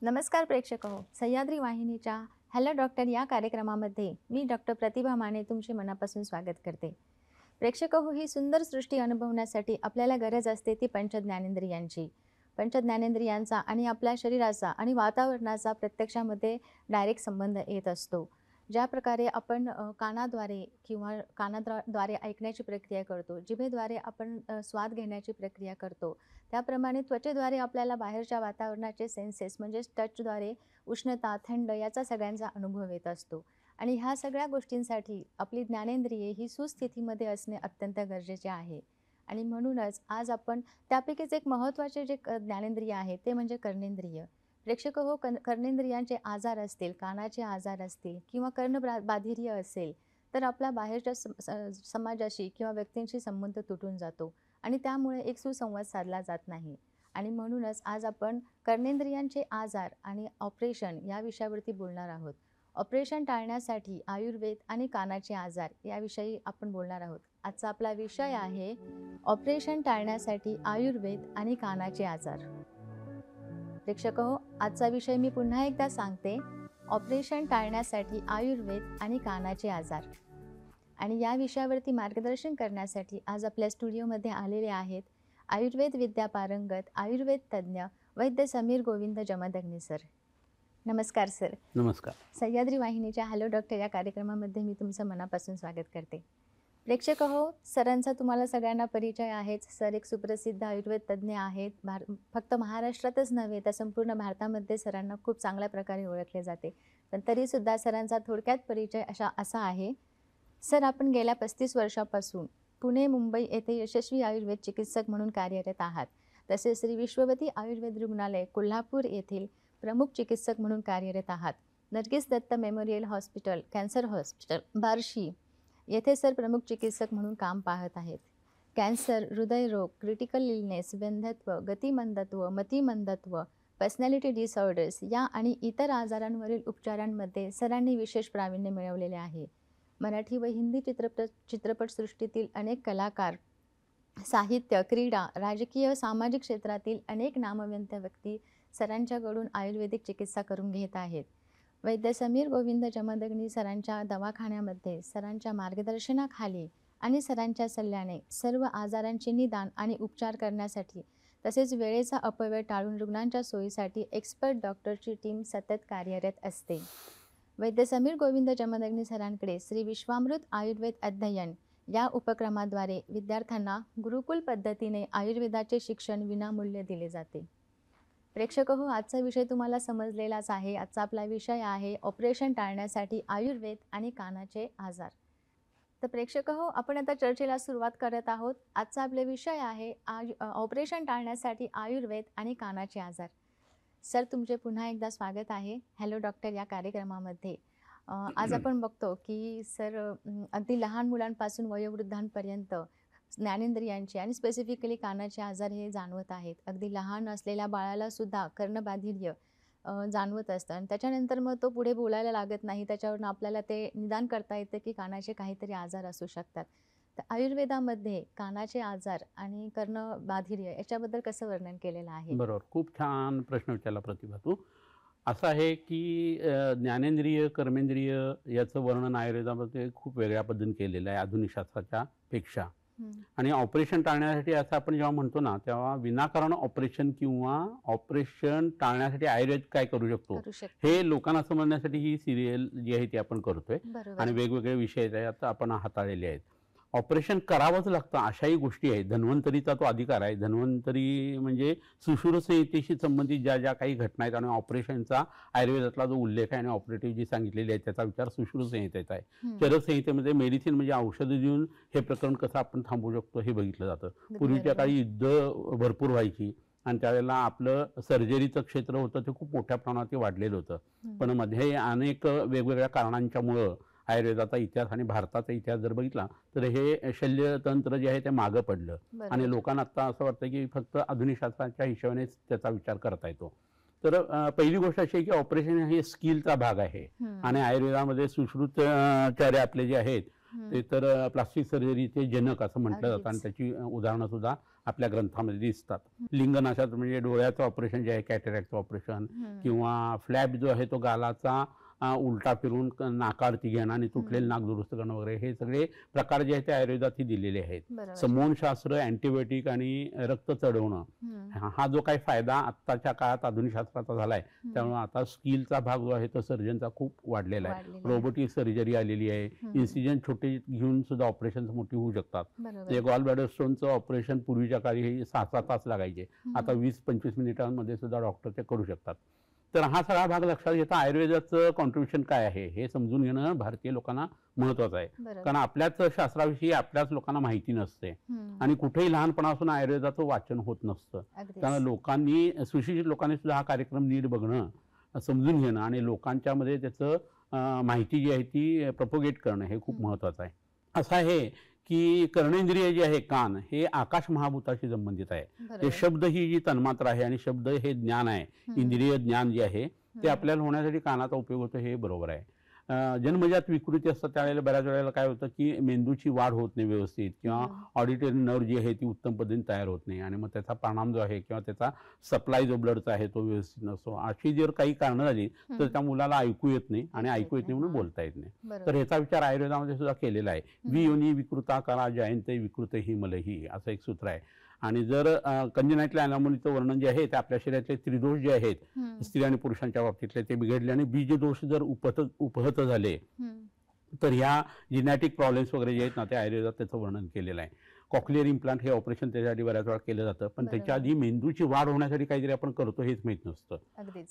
नमस्कार प्रेक्षक हो, सह्याद्री वाहिनीच्या हॅलो डॉक्टर या कार्यक्रमामध्ये मी डॉक्टर प्रतिभा माने तुमचे मनापासून स्वागत करते. प्रेक्षक हो, ही सुंदर सृष्टी अनुभवण्यासाठी आपल्याला गरज असते ती पंचज्ञानेंद्रियांची. पंचज्ञानेंद्रियांचा आणि आपल्या शरीराचा आणि वातावरणाचा प्रत्यक्षामध्ये डायरेक्ट संबंध येत असतो. ज्या प्रकारे आपण कानाद्वारे किंवा कानाद्वारे ऐकण्याची प्रक्रिया करतो, जिभेद्वारे आपण स्वाद घेण्याची प्रक्रिया करतो, त्याप्रमाणे त्वचेद्वारे आपल्याला बाहेरच्या वातावरणाचे सेन्सेस म्हणजेच टचद्वारे उष्णता, थंड याचा सगळ्यांचा अनुभव येत असतो. आणि ह्या सगळ्या गोष्टींसाठी आपली ज्ञानेंद्रिये ही सुस्थितीमध्ये असणे अत्यंत गरजेचे आहे. आणि म्हणूनच आज आपण त्यापैकीच एक महत्त्वाचे जे ज्ञानेंद्रिय आहे ते म्हणजे कर्णेंद्रिय. प्रेक्षक हो, कर्णेंद्रियांचे आजार असतील, कानाचे आजार असतील किंवा कर्णबाधिर्य असेल तर आपला बाहेरच्या समाजाशी किंवा व्यक्तींशी संबंध तुटून जातो आणि त्यामुळे एक सुसंवाद साधला जात नाही. आणि म्हणूनच आज आपण कर्णेंद्रियांचे आजार आणि ऑपरेशन या विषयावरती बोलणार आहोत. ऑपरेशन टाळण्यासाठी आयुर्वेद आणि कानाचे आजार याविषयी आपण बोलणार आहोत. आजचा आपला विषय आहे ऑपरेशन टाळण्यासाठी आयुर्वेद आणि कानाचे आजार. प्रेक्षक हो, आजचा विषय मी पुन्हा एकदा सांगते, ऑपरेशन टाळण्यासाठी आयुर्वेद आणि कानाचे आजार. आणि या विषयावरती मार्गदर्शन करण्यासाठी आज आपल्या स्टुडिओमध्ये आलेले आहेत आयुर्वेद विद्या पारंगत आयुर्वेद तज्ज्ञ वैद्य समीर गोविंद जमदग्नी सर. नमस्कार सर. नमस्कार. सह्याद्री वाहिनीच्या हॅलो डॉक्टर या कार्यक्रमामध्ये मी तुमचं मनापासून स्वागत करते. प्रेक्षक हो, सरांचा तुम्हाला सगळ्यांना परिचय आहेच. सर एक सुप्रसिद्ध आयुर्वेद तज्ज्ञ आहेत. फक्त महाराष्ट्रातच नव्हे तर संपूर्ण भारतामध्ये सरांना खूप चांगल्या प्रकारे ओळखले जाते. पण तरीसुद्धा सरांचा थोडक्यात परिचय असा आहे. सर आपण गेल्या 35 वर्षापासून पुणे, मुंबई येथे यशस्वी आयुर्वेद चिकित्सक म्हणून कार्यरत आहात. तसेच श्री विश्ववती आयुर्वेद रुग्णालय कोल्हापूर येथील प्रमुख चिकित्सक म्हणून कार्यरत आहात. Nargis Dutt memorial hospital, cancer hospital, Barshi येथे सर प्रमुख चिकित्सक म्हणून काम पाहत आहेत. कॅन्सर, हृदयरोग, क्रिटिकल इलनेस, वंध्यत्व, गतिमंदत्व, मतिमंदत्व, पर्सनॅलिटी डिसऑर्डर्स या आणि इतर आजारांवरील उपचारांमध्ये सरांनी विशेष प्रावीण्य मिळवलेले आहे. मराठी व हिंदी चित्रपटसृष्टीतील अनेक कलाकार, साहित्य, क्रीडा, राजकीय व सामाजिक क्षेत्रातील अनेक नामवंत व्यक्ती सरांच्याकडून आयुर्वेदिक चिकित्सा करून घेत आहेत. वैद्य समीर गोविंद जमदग्नी सरांच्या दवाखान्यामध्ये सरांच्या मार्गदर्शनाखाली आणि सरांच्या सल्ल्याने सर्व आजारांचे निदान आणि उपचार करण्यासाठी तसेच वेळेचा अपव्यय टाळून रुग्णांच्या सोयीसाठी एक्सपर्ट डॉक्टरची टीम सतत कार्यरत असते. वैद्य समीर गोविंद जमदग्नी सरांकडे श्री विश्वामृत आयुर्वेद अध्ययन या उपक्रमाद्वारे विद्यार्थ्यांना गुरुकुल पद्धतीने आयुर्वेदाचे शिक्षण विनामूल्य दिले जाते. प्रेक्षक हो, आजचा विषय तुम्हाला समजलेलाच आहे. आजचा आपला विषय आहे ऑपरेशन टाळण्यासाठी आयुर्वेद आणि कानाचे आजार. तर प्रेक्षक हो, आपण आता चर्चेला सुरुवात करत आहोत. आजचा आपला विषय आहे ऑपरेशन टाळण्यासाठी आयुर्वेद आणि कानाचे आजार. सर तुमचे पुन्हा एकदा स्वागत आहे हॅलो डॉक्टर या कार्यक्रमामध्ये. आज आपण बघतो की सर अगदी लहान मुलांपासून वयोवृद्धांपर्यंत ज्ञानेंद्रियांचे आणि स्पेसिफिकली कानाचे आजार हे जाणवत आहेत. अगदी लहान असलेल्या बाळाला सुद्धा कर्णबाधिर्य जाणवत असतं आणि त्याच्यानंतर मग तो पुढे बोलायला लागत नाही. त्याच्यावरून आपल्याला ते निदान करता येतं की कानाचे काहीतरी आजार असू शकतात. तर आयुर्वेदामध्ये कानाचे आजार आणि कर्णबाधिर्य याच्याबद्दल कसं वर्णन केलेलं आहे? बरोबर, खूप छान प्रश्न विचारला प्रतिभा तू. असं आहे की ज्ञानेंद्रिय, कर्मेंद्रिय याचं वर्णन आयुर्वेदामध्ये खूप वेगळ्या पद्धतीने केलेलं आहे आधुनिक शास्त्राच्या पेक्षा. आणि ऑपरेशन टाळण्यासाठी असं आपण जेव्हा म्हणतो ना तेव्हा विनाकारण ऑपरेशन किंवा ऑपरेशन टाळण्यासाठी आयुर्वेद काय करू शकतो हे लोकांना समजण्यासाठी ही सिरियल जी आहे ती आपण करतोय आणि वेगवेगळे विषय आता आपण हाताळलेले आहेत. ऑपरेशन करावंच लागतं अशाही गोष्टी आहेत. धन्वंतरीचा तो अधिकार आहे. धन्वंतरी म्हणजे सुश्रुत संहितेशी संबंधित ज्या ज्या काही घटना आहेत आणि ऑपरेशनचा आयुर्वेदातला जो उल्लेख आहे आणि ऑपरेटिव्ह जी सांगितलेली आहे त्याचा विचार सुश्रुत संहितेत आहे. चरक संहितेमध्ये मेडिसिन म्हणजे औषधं देऊन हे प्रकरण कसं आपण थांबवू शकतो हे बघितलं जातं. पूर्वीच्या काळी युद्ध भरपूर व्हायची आणि त्यावेळेला आपलं सर्जरीचं क्षेत्र होतं ते खूप मोठ्या प्रमाणात ते वाढलेलं होतं. पण मध्ये अनेक वेगवेगळ्या कारणांच्यामुळं आयुर्वेदाचा इतिहास आणि भारताचा इतिहास जर बघितला तर हे शल्यतंत्र जे आहे ते मागं पडलं आणि लोकांना आता असं वाटतं की फक्त आधुनिक शास्त्राच्या हिशोबानेच त्याचा विचार करता येतो. तर पहिली गोष्ट अशी आहे की ऑपरेशन हे स्किलचा भाग आहे आणि आयुर्वेदामध्ये सुश्रुतचार्य आपले जे आहेत ते तर प्लास्टिक सर्जरीचे जनक असं म्हटलं जातं आणि त्याची उदाहरणं सुद्धा आपल्या ग्रंथामध्ये दिसतात. लिंगनाशात म्हणजे डोळ्याचं ऑपरेशन जे आहे कॅटरॅक्टचं ऑपरेशन किंवा फ्लॅप जो आहे तो गालाचा उलटा फिरून नाकारती घेणं आणि तुटलेले नाक दुरुस्त करणं वगैरे हे सगळे प्रकार जे आहेत ते आयुर्वेदातही दिलेले आहेत. समोनशास्त्र, अँटीबायोटिक आणि रक्त चढवणं हा जो काही फायदा आत्ताच्या काळात आधुनिक शास्त्राचा झालाय त्यामुळे आता स्किलचा भाग जो आहे तो सर्जनचा खूप वाढलेला आहे. रोबोटिक सर्जरी आलेली आहे. इन्सिजन छोटे घेऊन सुद्धा ऑपरेशन मोठी होऊ शकतात. गॉल ब्लॅडर स्टोनचं ऑपरेशन पूर्वीच्या काळी हे 6-6 तास लागायचे, आता 20-25 मिनिटांमध्ये सुद्धा डॉक्टर ते करू शकतात. तर हा सगळा भाग लक्षात घेता आयुर्वेदाचं कॉन्ट्रीब्युशन काय आहे हे समजून घेणं भारतीय लोकांना महत्वाचं आहे. कारण आपल्याच शास्त्राविषयी आपल्याच लोकांना माहिती नसते आणि कुठेही लहानपणापासून आयुर्वेदाचं वाचन होत नसतं. त्यामुळे लोकांनी सुशिक्षित लोकांनी सुद्धा हा कार्यक्रम नीट बघणं, समजून घेणं आणि लोकांच्या मध्ये त्याचं माहिती जी आहे ती प्रपोगेट करणं हे खूप महत्वाचं आहे. असं आहे की कर्णेंद्रिय जे आहे कान हे आकाश महाभूताशी संबंधित आहे. हे शब्द ही जी तन्मात्रा आहे आणि शब्द हे ज्ञान आहे, इंद्रिय ज्ञान जे आहे ते आपल्याला होण्यासाठी कानाचा उपयोग होतो हे बरोबर आहे. जन्मजात विकृती असतात त्यावेळेला बऱ्याच वेळेला काय होतं की मेंदूची वाढ होत नाही व्यवस्थित किंवा ऑडिटरी नर्व जी आहे ती उत्तम पद्धतीने तयार होत नाही आणि मग त्याचा परिणाम जो आहे किंवा त्याचा सप्लाय जो ब्लडचा आहे तो व्यवस्थित नसतो. अशी जर काही कारणं झाली तर त्या मुलाला ऐकू येत नाही आणि ऐकू येत नाही म्हणून बोलता येत नाही. तर ह्याचा विचार आयुर्वेदामध्ये सुद्धा केलेला आहे. वियोनी विकृता करा जयंते विकृत ही मलही असं एक सूत्र आहे. आणि जर कंजनाइटल अॅनॉमलीचं वर्णन जे आहे ते आपल्या शरीरातले त्रिदोष जे आहेत स्त्री आणि पुरुषांच्या बाबतीतले ते बिघडले आणि बीज दोष जर उपहत झाले तर ह्या जिनॅटिक प्रॉब्लेम्स वगैरे जे आहेत ना ते आयुर्वेदात त्याचं वर्णन केलेलं आहे. कॉक्लिअर इम्प्लांट हे ऑपरेशन त्याच्यासाठी बऱ्याच वेळा केलं जातं पण त्याच्या आधी मेंदूची वाढ होण्यासाठी काहीतरी आपण करतो हेच माहीत नसतं.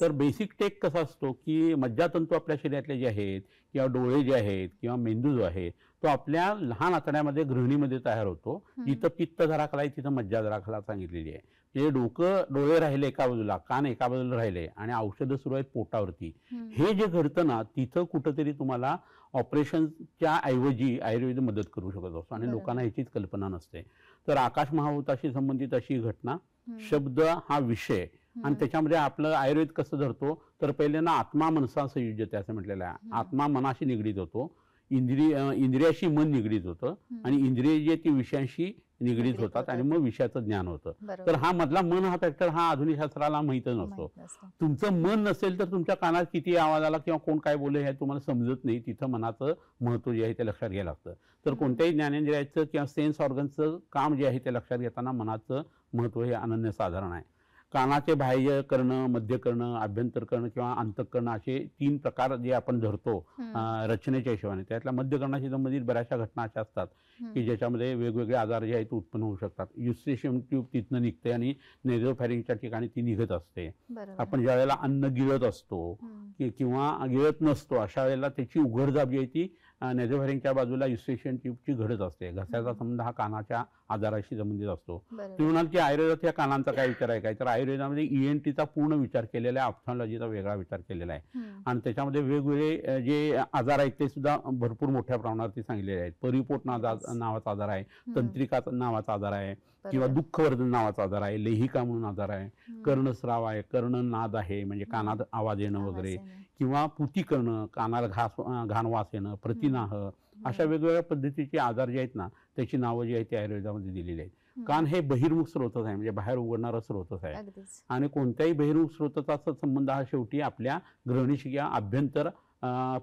तर बेसिक टेक कसा असतो की मज्जातंतू आपल्या शरीरातले जे आहेत किंवा डोळे जे आहेत किंवा मेंदू जो आहे तो आपल्या लहान आतड्यामध्ये गृहिणीमध्ये तयार होतो. जिथं पित्त जरा आहे तिथं मज्जा जरा सांगितलेली आहे. म्हणजे डोळे राहिले एका बाजूला, कान एका बाजूला राहिले आणि औषधं सुरू आहेत पोटावरती. हे जे घडतं ना तिथं कुठंतरी तुम्हाला ऑपरेशनच्या ऐवजी आयुर्वेद मदत करू शकत असतो आणि लोकांना ह्याचीच कल्पना नसते. तर आकाश महाभूताशी संबंधित अशी घटना, शब्द हा विषय आणि त्याच्यामध्ये आपलं आयुर्वेद कसं धरतो तर पहिल्यांदा आत्मा मनसा संयुज्यते असं म्हटलेलं आहे. आत्मा मनाशी निगडीत होतो, इंद्रियाशी मन निगडीत होतं आणि इंद्रिय जे ती विषयांशी निगडीत होतात आणि मग विषयाचं ज्ञान होतं. तर हा मधला मन हा फॅक्टर हा आधुनिक शास्त्राला माहीतच नसतो. तुमचं मन नसेल तर तुमच्या कानात किती आवाज आला किंवा कोण काय बोलले हे तुम्हाला समजत नाही. तिथं मनाचं महत्व जे आहे ते लक्षात घ्यायला लागतं. तर कोणत्याही ज्ञानेंद्रियाचं किंवा सेन्स ऑर्गनचं काम जे आहे ते लक्षात घेताना मनाचं महत्व हे अनन्यसाधारण आहे. कानाचे बाह्य कर्ण, मध्य कर्ण, आभ्यंतर कर्ण किंवा अंतःकर्ण असे 3 प्रकार जे आपण धरतो रचनेच्या हिशोबाने. त्यातल्या मध्य कर्णाशी संबंधित बऱ्याचशा घटना अशा असतात की ज्याच्यामध्ये वेगवेगळे आजार जे आहेत उत्पन्न होऊ शकतात. युस्टेशियम ट्यूब तिथनं निघते आणि नेझोफॅरिंगच्या ठिकाणी ती निघत असते. आपण ज्या वेळेला अन्न गिळत असतो किंवा गिळत नसतो अशा वेळेला त्याची उघडझाप जी आहे ती नेझोफॅरिंगच्या बाजूला युस्टेशियम ट्यूबची घडत असते. घशाचा संबंध हा कानाच्या आजाराशी संबंधित असतो. तुम्ही म्हणाल की आयुर्वेदात या कानांचा काय विचार आहे काय, तर आयुर्वेदामध्ये ENTचा पूर्ण विचार केलेला आहे, ऑप्थॉलॉजीचा वेगळा विचार केलेला आहे आणि त्याच्यामध्ये वेगवेगळे जे आजार आहेत ते सुद्धा भरपूर मोठ्या प्रमाणात सांगितलेले आहेत. परिपोट नावाचा आजार आहे, तंत्रिका नावाचा आजार आहे किंवा दुःखवर्धन नावाचा आजार आहे, लेहिका म्हणून आजार आहे, कर्णस्राव आहे, कर्णनाद आहे म्हणजे कानात आवाज येणं वगैरे किंवा पुतीकर्ण कानाला घाण वास येणं, प्रतिनाह अशा वेगवेगळ्या पद्धतीचे आजार जे आहेत ना त्याची नावं जी आहेत ती आयुर्वेदामध्ये दिलेली आहेत. कान हे बहिर्मुख स्रोतच आहे म्हणजे बाहेर उघडणारा स्रोतच आहे आणि कोणत्याही बहिर्मुख स्रोताचा संबंध हा शेवटी आपल्या गृहिणीशी किंवा आभ्यंतर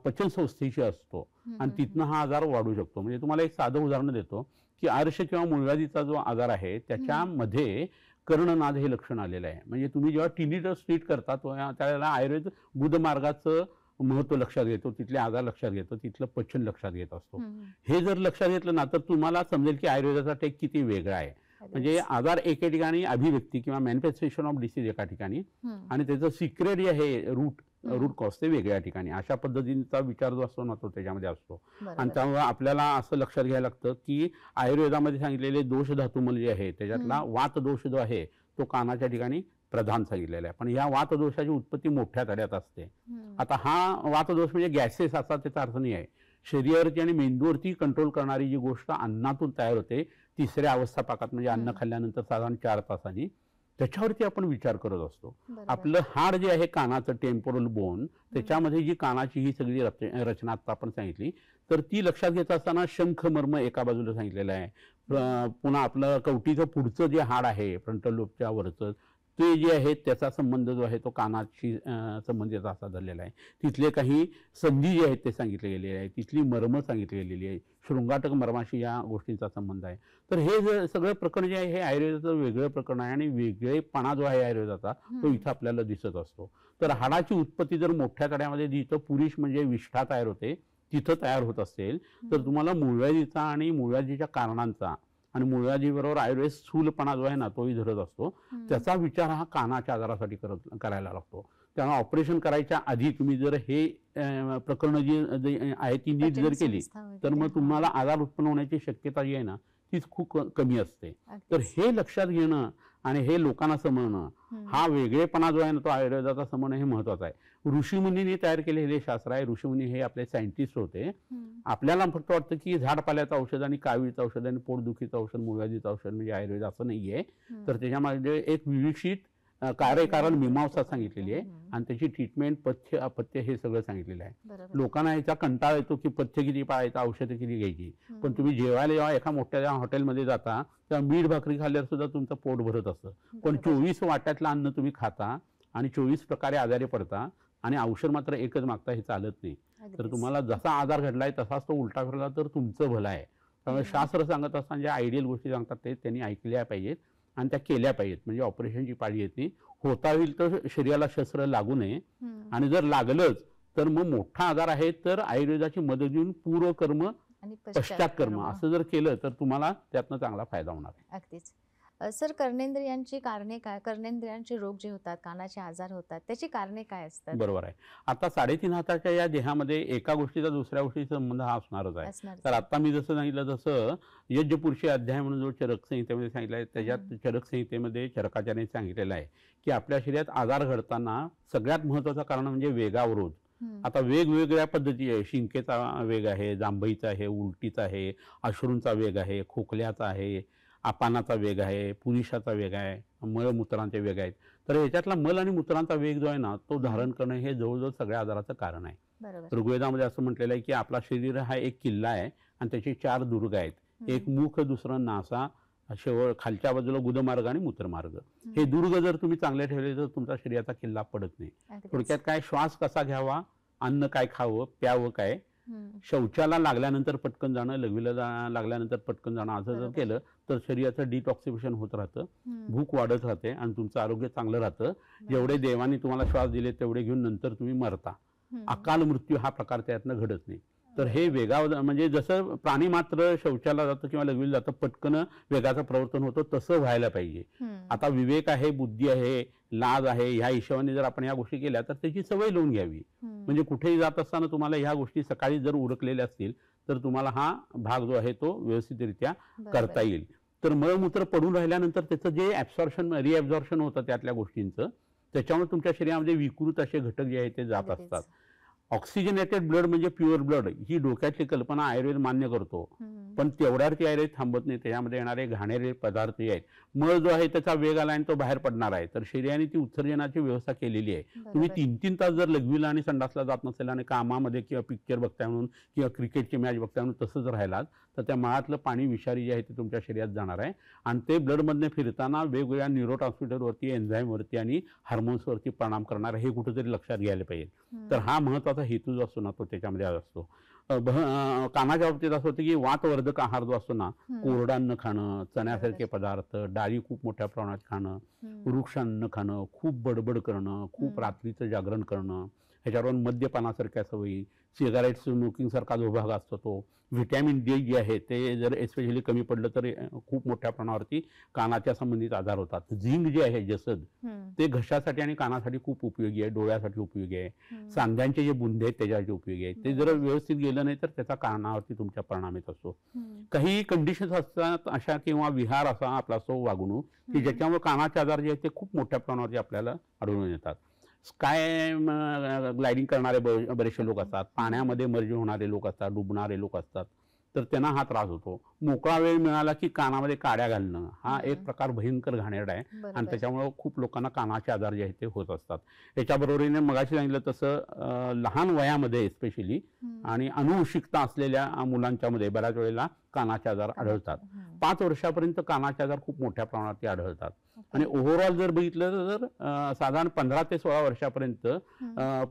पचन संस्थेशी असतो आणि तिथनं हा आजार वाढू शकतो. म्हणजे तुम्हाला एक साधं उदाहरण देतो की आर्श किंवा मूळव्याधीचा जो आजार आहे त्याच्यामध्ये कर्णनाद हे लक्षण आलेलं आहे. म्हणजे तुम्ही जेव्हा टिनिटस ट्रीट करता त्यावेळेला आयुर्वेद गुदमार्गाचं महत्त्व लक्षात घेतो, तिथले आजार लक्षात घेतो, तिथलं पचन लक्षात घेत असतो. हम्म. हे जर लक्षात घेतलं ना तर तुम्हाला समजेल की आयुर्वेदाचा टेक किती वेगळा आहे. म्हणजे अगदीच. आजार एके ठिकाणी, अभिव्यक्ती किंवा मॅनिफेस्टेशन ऑफ डिसीज एका ठिकाणी, हम्म. आणि त्याचं सिक्रेट जे आहे रूट हम्म. कॉज ते वेगळ्या ठिकाणी. अशा पद्धतीचा विचार जो असतो ना तो त्याच्यामध्ये असतो. आणि बरोबर. त्यामुळे आपल्याला असं लक्षात घ्यायला लागतं की आयुर्वेदामध्ये सांगितलेले दोष धातुमल जे आहे त्याच्यातला वात दोष जो आहे तो कानाच्या ठिकाणी प्रधान सांगितलेला आहे. पण ह्या वात दोषाची उत्पत्ती मोठ्या तड्यात असते. हम्म. आता हा वात दोष म्हणजे गॅसेस असा त्याचा अर्थ नाही आहे. शरीरावरती आणि मेंदूवरती कंट्रोल करणारी जी गोष्ट अन्नातून तयार होते तिसऱ्या अवस्थापाकात, म्हणजे अन्न खाल्ल्यानंतर साधारण 4 तासांनी, त्याच्यावरती आपण विचार करत असतो. बरोबर. आपलं हाड जे आहे कानाचं टेम्पोरल बोन, त्याच्यामध्ये जी कानाची ही सगळी रचना आता आपण सांगितली तर ती लक्षात घेत असताना शंख मर्म एका बाजूला सांगितलेलं आहे. पुन्हा आपलं कवटीचं पुढचं जे हाड आहे फ्रंटल लोबच्या वरचं ते जे आहे त्याचा संबंध जो आहे तो कानाशी संबंधित असा धरलेला आहे. तिथले काही संधी जे आहेत ते सांगितले गेलेले आहे, तिथली मर्म सांगितली गेलेली आहे, शृंगाटक मर्माशी या गोष्टींचा संबंध आहे. तर हे जे सगळं प्रकरण जे आहे हे आयुर्वेदाचं वेगळं प्रकरण आहे आणि वेगळेपणा जो आहे आयुर्वेदाचा तो इथं आपल्याला दिसत असतो. तर हाडाची उत्पत्ती जर मोठ्या तड्यामध्ये जिथं पुरुष म्हणजे विष्ठा तयार होते तिथं तयार होत असेल तर तुम्हाला मूळव्याधीचा आणि मूळव्याधीच्या कारणांचा आणि मूळव्याधीबरोबर आयुर्वेद स्थूलपणा जो आहे ना तोही धरत असतो. त्याचा विचार हा कानाच्या आजारासाठी करायला लागतो. त्यामुळे ऑपरेशन करायच्या आधी तुम्ही जर हे प्रकरण जी आहे ती नीट जर केली तर मग तुम्हाला आजार उत्पन्न होण्याची शक्यता जी आहे ना तीच खूप कमी असते. तर हे लक्षात घेणं आणि हे लोकांना समजणं हा वेगळेपणा जो आहे ना तो आयुर्वेदाचा समजणं हे महत्वाचं आहे. ऋषीमुनींनी तयार केलेले शास्त्र आहे. ऋषीमुनी हे आपले सायंटिस्ट होते. आपल्याला फक्त वाटतं की झाडपाल्याचं औषध आणि कावीळचं औषध आणि पोटदुखीचं औषध मूळव्याधीचं औषध म्हणजे आयुर्वेद असं नाहीये. तर त्याच्यामध्ये एक विविक्षित कार्यकारण मीमांसा सांगितलेली आहे आणि त्याची ट्रीटमेंट पथ्य अपथ्य हे सगळं सांगितलेलं आहे. लोकांना याचा कंटाळा येतो की पथ्य किती पाळायचं, औषधं किती घ्यायची. पण तुम्ही जेवायला जेव्हा एका मोठ्या हॉटेलमध्ये जाता तेव्हा मीठ भाकरी खाल्ल्यावर सुद्धा तुमचं पोट भरत असतं. पण 24 वाट्यातलं अन्न तुम्ही खाता आणि 24 प्रकारे आजारी पडता आणि औषध मात्र एकच मागता, हे चालत नाही. तर तुम्हाला जसा आजार घडलाय तसाच तो उलटा फिरला तर तुमचं भलं आहे. त्यामुळे शास्त्र सांगत असताना ज्या आयडियल गोष्टी सांगतात ते त्यांनी ऐकल्या पाहिजेत आणि त्या केल्या पाहिजेत. म्हणजे ऑपरेशनची पाळी येत नाही. होता होईल तर शरीराला शस्त्र लागू नये आणि जर लागलंच तर मग मोठा आजार आहे तर आयुर्वेदाची मदत घेऊन पूर्वकर्म आणि पश्चातकर्म असं जर केलं तर तुम्हाला त्यातनं चांगला फायदा होणार आहे. अगदीच. सर, कर्णेंद्रियांची कारणे काय, कर्णेंद्रियांचे रोग जे होतात, कानाचे आजार होतात, त्याची कारणे काय असतात? बरोबर आहे. आता 3.5 हाताच्या या देहामध्ये एका गोष्टीचा दुसऱ्या गोष्टीचा संबंध हा असणारच आहे. तर आता मी जसं सांगितलं तसं यज्ञपुरुषी अध्याय म्हणून जो चरक संहितेमध्ये सांगितलं आहे त्याच्यात चरक संहितेमध्ये चरकाचार्याने सांगितलेलं आहे की आपल्या शरीरात आजार घडताना सगळ्यात महत्वाचं कारण म्हणजे वेगावरोध. आता वेगवेगळ्या पद्धती आहे. शिंकेचा वेग आहे, जांभईचा आहे, उलटीचा आहे, अश्रूंचा वेग आहे, खोकल्याचा आहे, अपानाचा वेग आहे, पुरुषाचा वेग आहे, मळमूत्रांचे वेग आहेत. तर याच्यातला मल आणि मूत्रांचा वेग जो आहे ना तो धारण करणं हे जवळजवळ सगळ्या आजाराचं कारण आहे. ऋग्वेदामध्ये असं म्हटलेलं आहे की आपला शरीर हा एक किल्ला आहे आणि त्याचे 4 दुर्ग आहेत. एक मुख, दुसरं नासा, शेवळ, खालच्या बाजूला गुदमार्ग आणि मूत्रमार्ग. हे दुर्ग जर तुम्ही चांगले ठेवले तर तुमचा शरीराचा किल्ला पडत नाही. थोडक्यात काय, श्वास कसा घ्यावा, अन्न काय खावं, प्यावं काय, शौचाला लागल्यानंतर पटकन जाणं, लघवीला लागल्यानंतर पटकन जाणं, असं जर केलं तर शरीराचं डिटॉक्सिफिकेशन होत राहतं, भूक वाढत राहते आणि तुमचं आरोग्य चांगलं राहतं. जेवढे देवाने तुम्हाला श्वास दिले तेवढे घेऊन नंतर तुम्ही मरता. अकाल मृत्यू हा प्रकार त्यातनं घडत नाही. तर हे वेगावर म्हणजे जसं प्राणी मात्र शौचाला जातं किंवा लघवीला जातं पटकन वेगाचं प्रवर्तन होतं तसं व्हायला पाहिजे. आता विवेक आहे, बुद्धी आहे, लाज आहे, ह्या हिशोबाने जर आपण ह्या गोष्टी केल्या तर त्याची सवय लावून घ्यावी. म्हणजे कुठेही जात असताना तुम्हाला ह्या गोष्टी सकाळी जर उरकलेल्या असतील तर तुम्हाला हा भाग जो आहे तो व्यवस्थितरित्या करता येईल. तर मळमूत्र पडून राहिल्यानंतर त्याचं जे ऍब्सॉर्प्शन रिअब्सॉर्प्शन होतं त्यातल्या गोष्टींचं, त्याच्यामुळे तुमच्या शरीरामध्ये विकृत असे घटक जे आहेत ते जात असतात. ऑक्सिजनेटेड ब्लड म्हणजे प्युअर ब्लड ही डोक्यातली कल्पना आयुर्वेद मान्य करतो. पण तेवढ्यावरती आयुर्वेद थांबत नाही. त्याच्यामध्ये येणारे घाणेरे पदार्थ जे आहेत, मळ जो आहे त्याचा वेग आला आणि तो बाहेर पडणार आहे. तर शरीराने ती उत्सर्जनाची व्यवस्था केलेली आहे. तुम्ही 3-3 तास जर लघवीला आणि संडासला जात नसेल आणि कामामध्ये किंवा पिक्चर बघताय म्हणून किंवा क्रिकेटची मॅच बघताय म्हणून तसंच राहिलात तर त्या मळातलं पाणी विषारी जे आहे ते तुमच्या शरीरात जाणार आहे आणि ते ब्लडमधनं फिरताना वेगवेगळ्या न्यूरोट्रान्समिटरवरती, एन्झाईमवरती आणि हार्मोन्सवरती परिणाम करणार, हे कुठेतरी लक्षात घ्यायला पाहिजे. तर हा महत्वाचा हेतू जो असतो ना तो त्याच्यामध्ये असतो. कानाच्या बाबतीत असं होतं की वातवर्धक आहार जो असतो ना, कोरडं अन्न खाणं, चण्यासारखे पदार्थ, डाळी खूप मोठ्या प्रमाणात खाणं, वृक्ष अन्न खाणं, खूप बडबड करणं, खूप रात्रीचं जागरण करणं, ह्याच्यावर मद्यपानासारख्या सवयी, सिगारेट स्मोकिंगसारखा जो भाग असतो तो, व्हिटॅमिन डी जे आहे ते जर एस्पेशली कमी पडलं तर खूप मोठ्या प्रमाणावरती कानाच्या संबंधित आजार होतात. झिंक जे आहे जसद, ते घशासाठी आणि कानासाठी खूप उपयोगी आहे, डोळ्यासाठी उपयोगी आहे, सांध्यांचे जे बुंदे आहेत त्याच्यासाठी उपयोगी आहे. ते जर व्यवस्थित गेलं नाही तर त्याचा कानावरती तुमच्या परिणाम येत असतो. काही कंडिशन्स असतात अशा किंवा विहार असा आपला असतो वागणूक की ज्याच्यामुळे कानाचे आजार जे आहेत ते खूप मोठ्या प्रमाणावरती आपल्याला आढळून येतात. स्काय ग्लायडिंग करणारे बरेचसे लोक असतात, पाण्यामध्ये मर्ज होणारे लोक असतात, डुबणारे लोक असतात, तर त्यांना हा त्रास होतो. मोकळा वेळ मिळाला की कानामध्ये काड्या घालणं हा एक प्रकार भयंकर घाणेरडा आहे आणि त्याच्यामुळे खूप लोकांना कानाचे आजार जे आहेत ते होत असतात. याच्याबरोबरीने मगाशी सांगितलं तसं लहान वयामध्ये स्पेशली आणि अनुवंशिकता असलेल्या मुलांच्या मध्ये बऱ्याच वेळेला कानाचे आजार आढळतात. 5 वर्षापर्यंत कानाचे आजार खूप मोठ्या प्रमाणात आढळतात आणि ओव्हरऑल जर बघितलं तर साधारण 15 ते 16 वर्षापर्यंत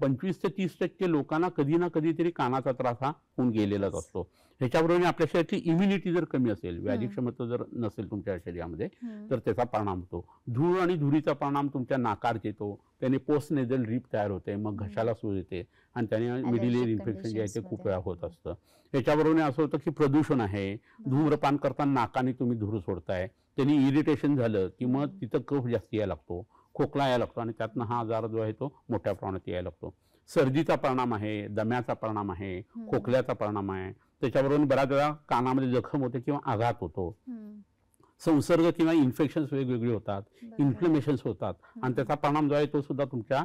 25 ते 30% लोकांना कधी ना कधीतरी कानाचा त्रास हा होऊन गेलेलाच असतो. ह्याच्याबरोबर आपल्या शरीरातली इम्युनिटी जर कमी असेल, व्याधिक्षमता जर नसेल तुमच्या शरीरामध्ये तर त्याचा परिणाम होतो. धूळ आणि धुळीचा परिणाम तुमच्या नाकात येतो, त्याने पोस्ट नेझल ड्रीप तयार होते, मग घशाला सूज येते आणि त्याने मिडल इयर इन्फेक्शन जे आहे ते खूप वेळा होत असतं. याच्याबरोबर असं होतं की प्रदूषण आहे, धूम्रपान करताना नाकाने तुम्ही धूर सोडताय, त्यांनी इरिटेशन झालं की मग तिथं कफ जास्त यायला लागतो, खोकला यायला लागतो आणि त्यातनं हा आजार जो आहे तो मोठ्या प्रमाणात यायला लागतो. सर्दीचा परिणाम आहे, दम्याचा परिणाम आहे, खोकल्याचा परिणाम आहे. त्याच्याबरोबर बऱ्याच वेळा कानामध्ये जखम होते किंवा आघात होतो. संसर्ग किंवा इन्फेक्शन्स वेगवेगळे होतात, इन्फ्लेमेशन्स होतात आणि त्याचा परिणाम जो आहे तो सुद्धा तुमच्या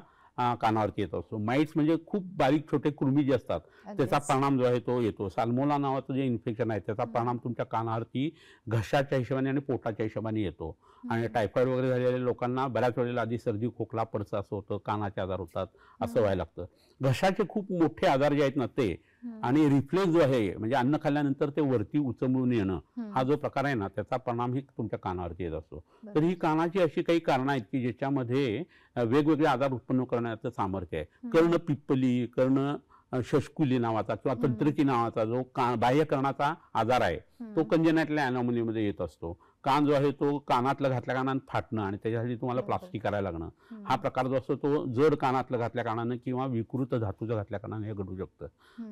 कानावरती येत असतो. माइट्स म्हणजे खूप बारीक छोटे कृमी जे असतात त्याचा परिणाम जो आहे तो येतो. साल्मोला नावाचं जे इन्फेक्शन आहे त्याचा परिणाम तुमच्या कानावरती घशाच्या हिशोबाने आणि पोटाच्या हिशोबाने येतो आणि टायफॉइड वगैरे झालेल्या लोकांना बऱ्याच वेळेला आधी सर्दी खोकला पडसा असं होतं, कानाचे आजार होतात, असं व्हायला लागतं. घशाचे खूप मोठे आजार जे आहेत ना ते आणि रिफ्लेक्स जो आहे म्हणजे अन्न खाल्ल्यानंतर ते वरती उचमळून येणं हा जो प्रकार आहे ना त्याचा परिणाम ही तुमच्या कानावरती येत असतो. तर ही कानाची अशी काही कारणं आहेत की ज्याच्यामध्ये वेगवेगळे आजार उत्पन्न करण्याचं सामर्थ्य आहे. कर्ण पिप्पली, कर्ण शशकुली नावाचा किंवा तंत्रकी नावाचा जो बाह्य कर्णाचा आजार आहे तो कंजेनायटल अॅनॉमलीमध्ये येत असतो. कान जो आहे तो कानातलं घातल्या कारणाने फाटणं आणि त्याच्यासाठी तुम्हाला प्लास्टिक करायला लागणं हा प्रकार जो असतो तो जड कानातलं घातल्या कारणाने किंवा विकृत धातूचं घातल्या कारणाने हे घडू शकतं.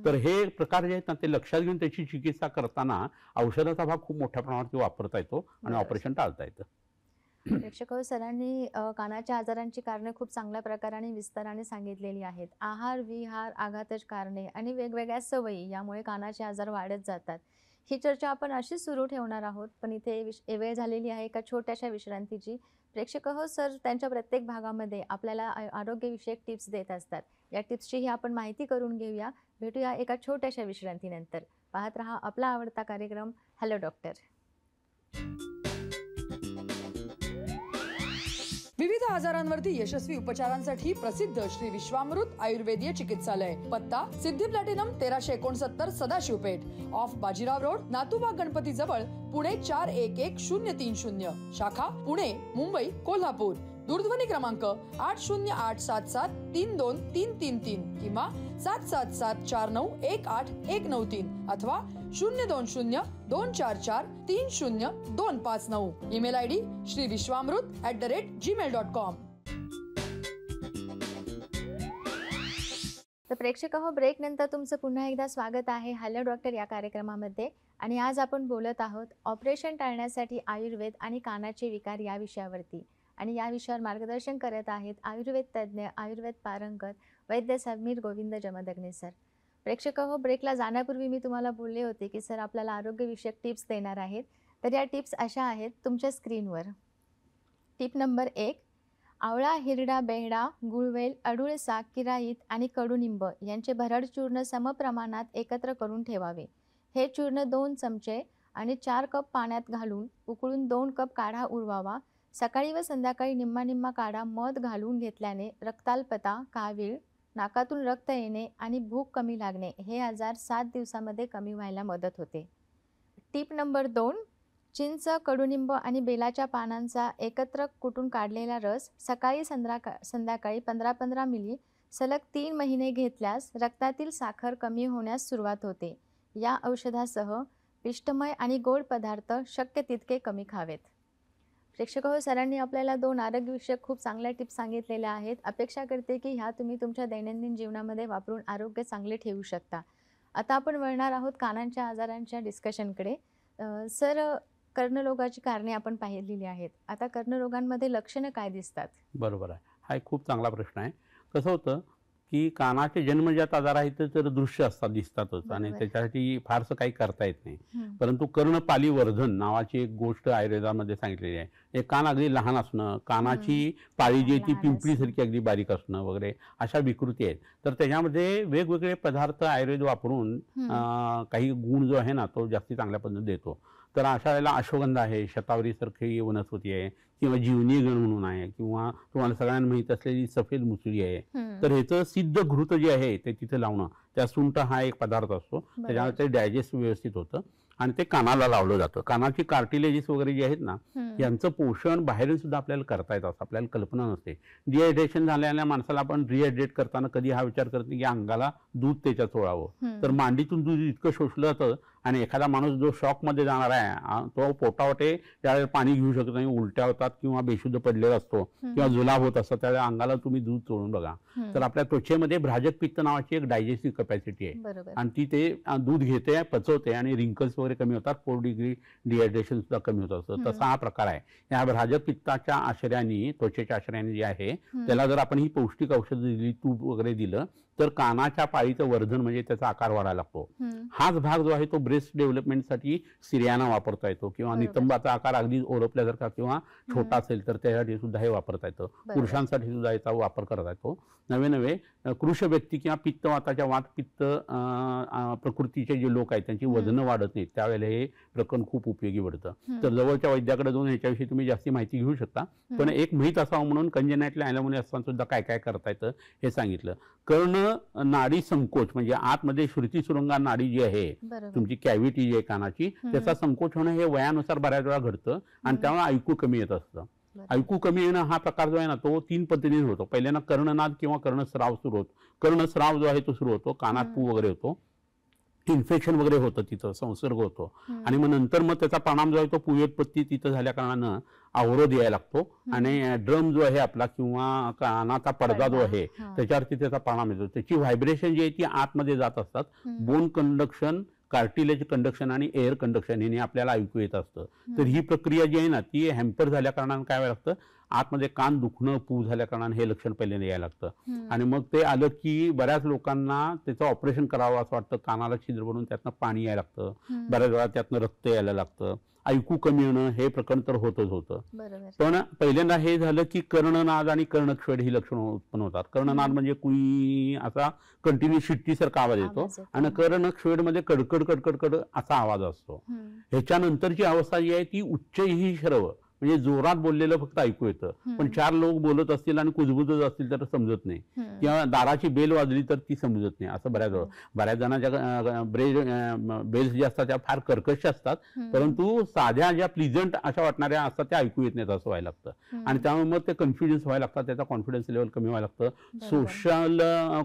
तर हे प्रकार जे आहेत ना ते लक्षात घेऊन त्याची चिकित्सा करताना औषधाचा भाग खूप मोठ्या प्रमाणात वापरता येतो आणि ऑपरेशन टाळता येतं. प्रेक्षक सरांनी कानाच्या आजारांची कारणे खूप चांगल्या प्रकाराने विस्ताराने सांगितलेली आहेत. आहार, विहार, आघातज कारणे आणि वेगवेगळ्या सवयी यामुळे कानाचे आजार वाढत जातात. ही चर्चा आपण अशीच सुरू ठेवणार आहोत, पण इथे वेळ झालेली आहे एका छोट्याशा विश्रांतीची. प्रेक्षक सर त्यांच्या प्रत्येक भागामध्ये आपल्याला आरोग्यविषयक टिप्स देत असतात. या टिप्सचीही आपण माहिती करून घेऊया. भेटूया एका छोट्याशा विश्रांतीनंतर. पाहत रहा आपला आवडता कार्यक्रम हॅलो डॉक्टर. विविध आजारांवरती यशस्वी उपचारांसाठी प्रसिद्ध श्री विश्वामृत आयुर्वेदीय चिकित्सालय. पत्ता Siddhi platinum 1369 Sadashivpeth, off Bajirao road, Natubag Ganpati जवळ, पुणे 411030. शाखा पुणे, मुंबई, कोल्हापूर. दूरध्वनी क्रमांक 8087732333 किंवा 7774918193 अथवा 02024430259. ईमेल आयडी श्रीविश्वामृत@gmail.com. तर प्रेक्षक ब्रेक नंतर तुमचं पुन्हा एकदा स्वागत आहे हॅलो डॉक्टर या कार्यक्रमामध्ये. आणि आज आपण बोलत आहोत ऑपरेशन टाळण्यासाठी आयुर्वेद आणि कानाचे विकार या विषयावरती. आणि या विषयावर मार्गदर्शन करत आहेत आयुर्वेद तज्ज्ञ, आयुर्वेद पारंगत वैद्य समीर गोविंद जमदग्ने सर. प्रेक्षक ब्रेकला जाण्यापूर्वी मी तुम्हाला बोलले होते की सर आपल्याला आरोग्यविषयक टिप्स देणार आहेत. तर या टिप्स अशा आहेत तुमच्या स्क्रीनवर. टिप नंबर 1, आवळा, हिरडा, बेहडा, गुळवेल, अडुळसा, किराईत आणि कडुनिंब यांचे भरड चूर्ण समप्रमाणात एकत्र करून ठेवावे. हे चूर्ण 2 चमचे आणि 4 कप पाण्यात घालून उकळून 2 कप काढा उरवावा. सकाळी व संध्याकाळी निम्मा निम्मा काढा मध घालून घेतल्याने रक्ताल्पता, कावीळ, नाकातून रक्त येणे आणि भूक कमी लागणे हे आजार 7 दिवसामध्ये कमी व्हायला मदत होते. टिप नंबर 2, चिंच, कडुनिंब आणि बेलाच्या पानांचा एकत्र कुटून काढलेला रस सकाळी संध्याकाळी 15-15 मिली सलग 3 महिने घेतल्यास रक्तातील साखर कमी होण्यास सुरुवात होते. या औषधासह पिष्टमय आणि गोड पदार्थ शक्य तितके कमी खावेत. प्रेक्षक हो, सरांनी आपल्याला 2 आरोग्यविषयक खूप चांगल्या टिप्स सांगितलेल्या आहेत. अपेक्षा करते की ह्या तुम्ही तुमच्या दैनंदिन जीवनामध्ये वापरून आरोग्य चांगले ठेवू शकता. आता आपण वळणार आहोत कानांच्या आजारांच्या डिस्कशनकडे. सर, कर्णरोगाची कारणे आपण पाहिलेली आहेत. आता कर्णरोगांमध्ये लक्षणं काय दिसतात? बरोबर आहे. हा एक खूप चांगला प्रश्न आहे. कसं होतं की कानाचे जन्मजात आजार आहेत तर दृश्य असतात, दिसतातच आणि बरोबर. त्याच्यासाठी फारसं काही करता येत नाही. हं. परंतु कर्णपालीवर्धन नावाची एक गोष्ट आयुर्वेदामध्ये सांगितलेली आहे. एक कान अगदी लहान असणं, कानाची पाळी जी आहे ती लहान पिंपळीसारखी अगदी बारीक असणं वगैरे अशा विकृती आहेत. तर त्याच्यामध्ये वेगवेगळे पदार्थ आयुर्वेद वापरून काही गुण जो आहे ना तो जास्ती चांगल्या पद्धतीने देतो. तर अशा वेळेला अश्वगंधा आहे, शतावरीसारखी वनस्पती आहे किंवा जीवनी गण म्हणून आहे किंवा तुम्हाला सगळ्यांना माहीत असलेली सफेद मुसळी आहे. तर ह्याचं सिद्ध घृत जे आहे ते तिथे लावणं, त्या सुंठ हा एक पदार्थ असतो, त्याच्यामुळे ते डायजेस्ट व्यवस्थित होतं आणि ते कानाला लावलं जातं. कानाची कार्टिलेजेस वगैरे जे आहेत ना यांचं पोषण बाहेरून सुद्धा आपल्याला करता येतं असं आपल्याला कल्पना नसते. डिहायड्रेशन झालेल्या माणसाला आपण रिहायड्रेट करताना कधी हा विचार करत नाही की अंगाला दूध त्याच्यात चोळावं. तर मांडीतून दूध इतकं शोषलं जातं आणि एखादा माणूस जो शॉकमध्ये जाणार आहे तो पोटावाटे त्यावेळेला पाणी घेऊ शकत नाही, उलट्या होतात किंवा बेशुद्ध पडलेला असतो किंवा जुलाब होत असतो, त्यावेळेला अंगाला तुम्ही दूध चोळून बघा. तर आपल्या त्वचेमध्ये भ्राजक पित्त नावाची एक डायजेस्टिव्ह कॅपॅसिटी आहे आणि ती ते दूध घेते, पचवते आणि रिंकल्स वगैरे कमी होतात, 4 डिग्री डिहायड्रेशन सुद्धा कमी होत असतं. तसा हा प्रकार आहे. या भ्राजक पित्ताच्या आश्रयाने, त्वचेच्या आश्रयाने जे आहे त्याला जर आपण ही पौष्टिक औषध दिली, तूप वगैरे दिलं तर कानाच्या पाळीचं वर्धन म्हणजे त्याचा आकार वाढायला लागतो. हाच भाग जो आहे तो ब्रेस्ट डेव्हलपमेंटसाठी स्त्रियांना वापरता येतो किंवा नितंबाचा आकार अगदी ओळखल्यासारखा किंवा छोटा असेल तर त्यासाठी सुद्धा हे वापरता येतं. पुरुषांसाठी सुद्धा याचा वापर करता येतो. नवे नवे कृश व्यक्ती किंवा पित्तवाताच्या वात पित्त प्रकृतीचे जे लोक आहेत त्यांची वजनं वाढत नाहीत, त्यावेळेला हे प्रकरण खूप उपयोगी पडतं. तर जवळच्या वैद्याकडे जाऊन ह्याच्याविषयी तुम्ही जास्ती माहिती घेऊ शकता. पण एक माहीत असावं म्हणून कंजेनायटल ॲनोमिया असताना सुद्धा काय काय करता येतं हे सांगितलं. कर्ण नाडी संकोच म्हणजे आतमध्ये श्रुती सुरंगा नाडी जी आहे तुमची कॅव्हिटी जी आहे कानाची, त्याचा संकोच होणं हे वयानुसार बऱ्याच वेळा घडतं आणि त्यामुळे ऐकू कमी येत असतं. ऐकू कमी येणं हा प्रकार जो आहे ना तो 3 पद्धतीने होतो. पहिल्यांदा कर्णनाद किंवा कर्णस्राव सुरू होतो. कर्णस्राव जो आहे तो सुरू होतो, कानात पू वगैरे होतो, इन्फेक्शन वगैरे होतं, तिथं संसर्ग होतो आणि मग नंतर मग त्याचा परिणाम जो आहे तो पुयोत्पत्ती तिथं झाल्या कारणानं अवरोध यायला लागतो आणि ड्रम जो आहे आपला किंवा कानाचा पडदा जो आहे त्याच्यावरती त्याचा परिणाम येतो. त्याची व्हायब्रेशन जी आहे ती आतमध्ये जात असतात. बोन कंडक्शन, कार्टिलेज कंडक्शन आणि एअर कंडक्शन याने आपल्याला ऐकू येत असतं. तर ही प्रक्रिया जी आहे ना ती हॅम्पर झाल्या कारणानं काय व्हायला लागतं, आतमध्ये कान दुखणं, पू झाल्या कारणानं हे लक्षण पहिल्यांदा यायला लागतं आणि मग ते आलं की बऱ्याच लोकांना त्याचं ऑपरेशन करावं असं वाटतं. कानाला छिद्र बनवून त्यातनं पाणी यायला लागतं, बऱ्याच वेळा त्यातनं रक्त यायला लागतं, ऐकू कमी येणं हे प्रकरण तर होतच होतं. पण पहिल्यांदा हे झालं की कर्णनाद आणि कर्णक्षेड ही लक्षणं उत्पन्न होतात. कर्णनाद म्हणजे कुई असा कंटिन्यू शिट्टीसारखा आवाज येतो आणि कर्णक्षेड मध्ये कडकड कडकड असा आवाज असतो. ह्याच्यानंतरची अवस्था जी आहे ती उच्च ही श्रव म्हणजे जोरात बोललेलं फक्त ऐकू येतं, पण 4 लोक बोलत असतील आणि कुजबुजत असतील तर समजत नाही किंवा दाराची बेल वाजली तर ती समजत नाही. असं बऱ्याच जणांच्या बेल्स ज्या असतात त्या फार कर्कश असतात, परंतु साध्या ज्या प्लिजंट अशा वाटणाऱ्या असतात त्या ऐकू येत नाहीत असं व्हायला लागतं आणि त्यामुळे मग ते कन्फ्युजन्स व्हायला लागतात, त्याचा कॉन्फिडन्स लेवल कमी व्हायला लागतं, सोशल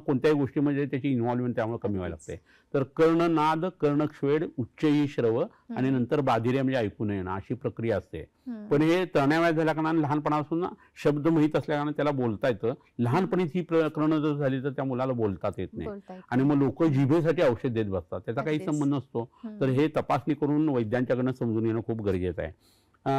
कोणत्याही गोष्टीमध्ये त्याची इन्व्हॉल्वमेंट त्यामुळे कमी व्हायला लागते. तर कर्णनाद, कर्णक्षेड, उच्चही श्रव आणि नंतर बाधिरे म्हणजे ऐकू न येणं अशी प्रक्रिया असते. पण हे तळण्यावयात झाल्या कारणाने लहानपणापासून शब्द माहीत असल्या कारणाने त्याला बोलता येतं. लहानपणीच ही प्रकरणं जर झाली तर त्या मुलाला बोलताच येत नाही आणि मग लोक जिभेसाठी औषध देत बसतात, त्याचा काही संबंध नसतो. तर हे तपासणी करून वैद्यांच्याकडनं समजून येणं खूप गरजेचं आहे.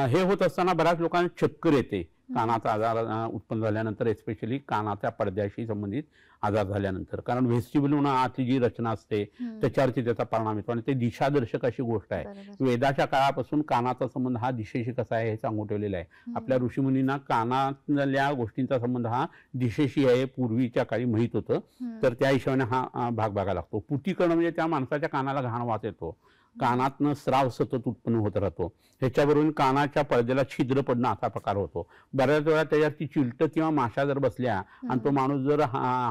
हे होत असताना बऱ्याच लोकांना चक्कर येते कानाचा आजार उत्पन्न झाल्यानंतर, एस्पेशली कानाच्या पडद्याशी संबंधित आजार झाल्यानंतर, कारण व्हेस्टिब्युल म्हणून आतली जी रचना असते त्याच्यावरती त्याचा परिणाम येतो आणि ते दिशादर्शक अशी गोष्ट आहे. वेदाच्या काळापासून कानाचा संबंध हा दिशेशी कसा आहे हे सांगून ठेवलेला आहे. आपल्या ऋषीमुनींना कानातल्या गोष्टींचा संबंध हा दिशेशी आहे पूर्वीच्या काळी माहित होतं, तर त्या हिशोबाने हा भाग बघायला लागतो. पुटीकरण म्हणजे त्या माणसाच्या कानाला घाण वास येतो, कानातनं स्राव सतत उत्पन्न होत राहतो, ह्याच्यावरून कानाच्या पडद्याला छिद्र पडणं असा प्रकार होतो. बऱ्याच वेळा त्याच्यावरती चिलटं किंवा माशा जर बसल्या आणि तो माणूस जर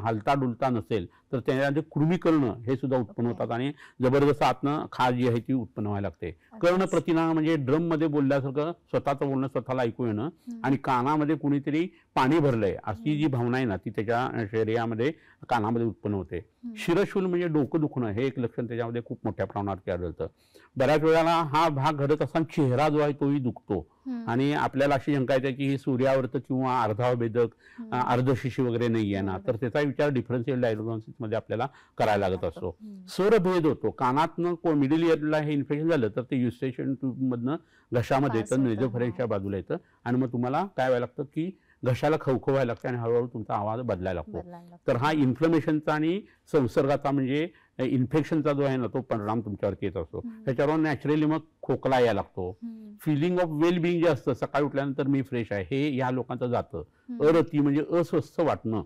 हलता डुलता नसेल तर त्याच्यामध्ये कृमीकर्ण हे सुद्धा उत्पन्न होतात आणि जबरदस्त आतनं खाज जी आहे ती उत्पन्न व्हायला लागते. कर्ण प्रतिनाळ म्हणजे ड्रम मध्ये बोलल्यासारखं स्वतःचं बोलणं स्वतःला ऐकू येणं आणि कानामध्ये कुणीतरी पाणी भरलंय अशी जी भावना आहे ना ती त्याच्या शरीरामध्ये कानामध्ये उत्पन्न होते. शिरशूल म्हणजे डोकं दुखणं हे एक लक्षण त्याच्यामध्ये खूप मोठ्या प्रमाणात आढळतं. बऱ्याच वेळेला हा भाग घडत असताना चेहरा जो आहे तोही दुखतो आणि आपल्याला अशी शंका येते की सूर्यावर्त किंवा अर्धावभेदक अर्धशिशी वगैरे नाही आहे ना, तर त्याचा विचार डिफरन्शियल डायग्नोसिस मध्ये आपल्याला करायला लागत असतो. स्वरभेद होतो, कानातनं मिडल इयरला हे इन्फेक्शन झालं तर ते युस्टेशन ट्यूब मधनं घशामध्ये येतं, नेझोफेरिंक्सच्या बाजूला येतं आणि मग तुम्हाला काय व्हायला लागतं की घशाला खवखवायला लागतं आणि हळूहळू तुमचा आवाज बदलायला लागतो. तर हा इन्फ्लमेशनचा आणि संसर्गाचा म्हणजे इन्फेक्शनचा जो आहे ना तो परिणाम तुमच्यावरती येत असतो. त्याच्यावर नॅचरली मग खोकला यायला लागतो. फिलिंग ऑफ वेल बिंग जे असतं, सकाळी उठल्यानंतर मी फ्रेश आहे हे या लोकांचं जातं. अरती म्हणजे अस्वस्थ वाटणं,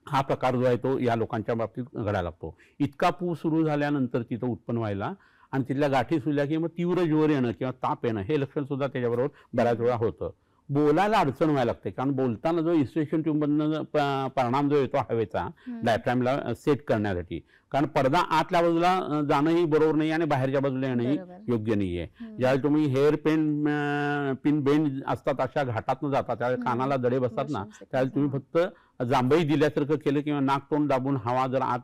हा प्रकार जो आहे तो या लोकांच्या बाबतीत घडायला लागतो. इतका पू सुरू झाल्यानंतर तिथं उत्पन्न व्हायला आणि तिथल्या गाठी सुटल्या की मग तीव्र ज्वर येणं किंवा ताप येणं हे लक्षण सुद्धा त्याच्याबरोबर बऱ्याच वेळा होतं. बोलायला अडचण व्हायला लागते, कारण बोलताना जो इन्स्ट्रेशन ट्यूबमधनं परिणाम जो येतो हवेचा डायफ्रॅमला सेट करण्यासाठी, कारण पडदा आतल्या बाजूला जाणंही बरोबर नाही आणि बाहेरच्या बाजूला येणंही योग्य नाहीये. ज्यावेळी तुम्ही हेअर पिन बेंड असतात अशा घाटातनं जातात त्यावेळी कानाला दडे बसतात ना, त्यावेळी तुम्ही फक्त जांभई दिल्यासारखं केलं किंवा नाक तोंड दाबून हवा जर आत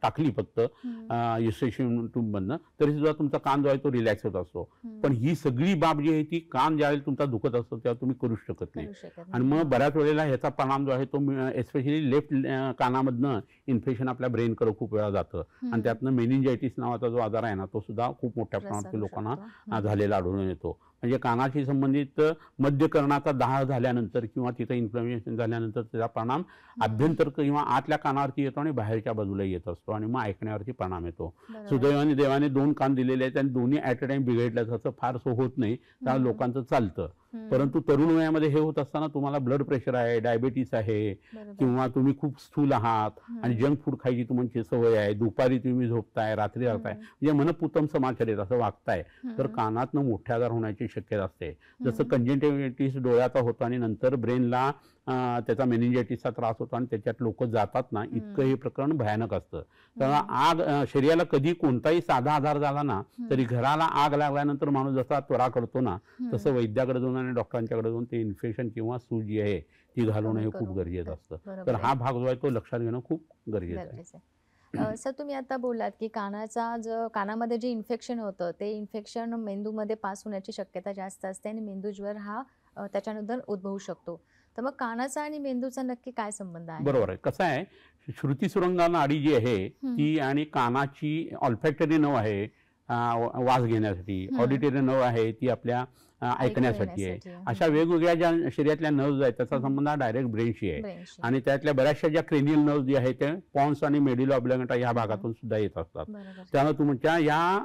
टाकली फक्त इन्स्ट्रेशन ट्यूबमधनं तरी सुद्धा तुमचा कान जो आहे तो रिलॅक्स होत असतो. पण ही सगळी बाब जी आहे ती कान ज्यावेळी तुमचा दुखत असतो तेव्हा तुम्ही करू शकत नाही. आणि मग बऱ्याच वेळेला ह्याचा परिणाम जो आहे तो एस्पेशली लेफ्ट कानामधनं इन्फेक्शन आपल्या ब्रेनकडे खूप वेळा जातं आणि त्यातनं मेनिंजायटिस नावाचा जो आजार आहे ना तो सुद्धा खूप मोठ्या प्रमाणात लोकांना झालेला आढळून येतो. म्हणजे कानाशी संबंधित मध्यकर्णाचा दाह झाल्यानंतर किंवा तिथं इन्फ्लमेशन झाल्यानंतर त्याचा परिणाम आभ्यंतर किंवा आतल्या कानावरती येतो आणि बाहेरच्या बाजूला येत असतो आणि मग ऐकण्यावरती परिणाम येतो. सुदैवाने देवाने 2 कान दिलेले आहेत आणि दोन्ही ऍट अ टाइम बिघडल्याचं असं फारसं होत नाही, त्या लोकांचं चालतं. परंतु तरुण वयामध्ये हे होत असताना तुम्हाला ब्लड प्रेशर आहे, डायबिटीस आहे किंवा तुम्ही खूप स्थूल आहात आणि जंक फूड खायची तुमची सवय आहे, दुपारी तुम्ही झोपताय, रात्री राहताय, म्हणजे मनपूतम समाचार असं वागताय तर कानातनं मोठे आजार होण्याची शक्यता असते. जसं कंजंक्टिव्हिटिस डोळ्याचा होतो आणि नंतर ब्रेनला त्याचा मेनिंजायटिसचा त्रास होतो आणि त्याच्यात लोक जातात ना, इतकं हे प्रकरण भयानक असतं. तर आग शरीराला कधी कोणताही साधा आजार झाला ना तरी घराला आग लागल्यानंतर माणूस जसा त्वरा करतो ना तसं वैद्याकडे जाऊन आणि डॉक्टरांच्याकडे जाऊन ते इन्फेक्शन किंवा सूज जी आहे ती घालवणं हे खूप गरजेचं असतं. तर हा भाग जो आहे तो लक्षात घेणं खूप गरजेचं आहे. सर तुम्ही आता बोललात की कानामध्ये जे इन्फेक्शन होतं ते इन्फेक्शन मेंदूमध्ये पास होण्याची शक्यता जास्त असते आणि मेंदूज्वर हा त्याच्यानंतर उद्भवू शकतो. तर मग कानाचा आणि मेंदूचा नक्की काय संबंध आहे? बरोबर आहे. कसं आहे, श्रुती सुरंगा नाडी जी आहे ती आणि कानाची ऑल्फॅक्टरी नर्व आहे वास घेण्यासाठी, ऑडिटरी नर्व आहे ती आपल्या ऐकण्यासाठी आहे. अशा वेगवेगळ्या ज्या शरीरातल्या नर्व्ज आहेत त्याचा संबंध हा डायरेक्ट ब्रेनशी आहे आणि त्यातल्या बऱ्याचशा ज्या क्रेनियल नर्व्ज जे आहेत ते पॉन्स आणि मेड्युला ऑब्लिंगेटा या भागातून सुद्धा येत असतात. त्यामुळे तुमच्या या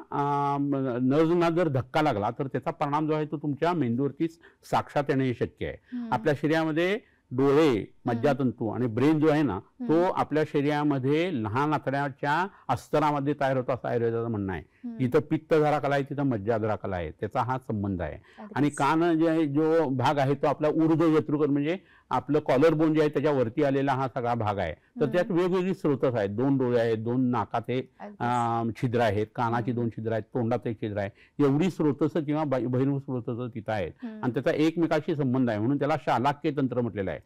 नर्व्जना जर धक्का लागला तर त्याचा परिणाम जो आहे तो तुमच्या मेंदूवरती साक्षात येणे शक्य आहे. आपल्या शरीरामध्ये डोळे, मज्जातंतू आणि ब्रेन जो आहे ना तो आपल्या शरीरामध्ये लहान आतड्याच्या अस्तरामध्ये तयार होतो असं आयुर्वेदाचं म्हणणं आहे. जिथं पित्तधरा कला आहे तिथं मज्जाधरा कला आहे, त्याचा हा संबंध आहे. आणि कान जो भाग आहे तो आपला ऊर्ध्व यकृत म्हणजे आपलं कॉलर बोन जे आहे त्याच्या वरती आलेला हा सगळा भाग आहे. तर त्यात वेगवेगळी स्रोतस आहेत, 2 डोळे आहेत, 2 नाकाचे छिद्र आहेत, कानाची 2 छिद्र आहेत, तोंडाचं 1 छिद्र आहे, एवढी स्रोतस किंवा बहिर्मुख स्रोतस तिथं आहेत आणि त्याचा एकमेकाशी संबंध आहे म्हणून त्याला शालाक्य तंत्र म्हटलेलं आहे.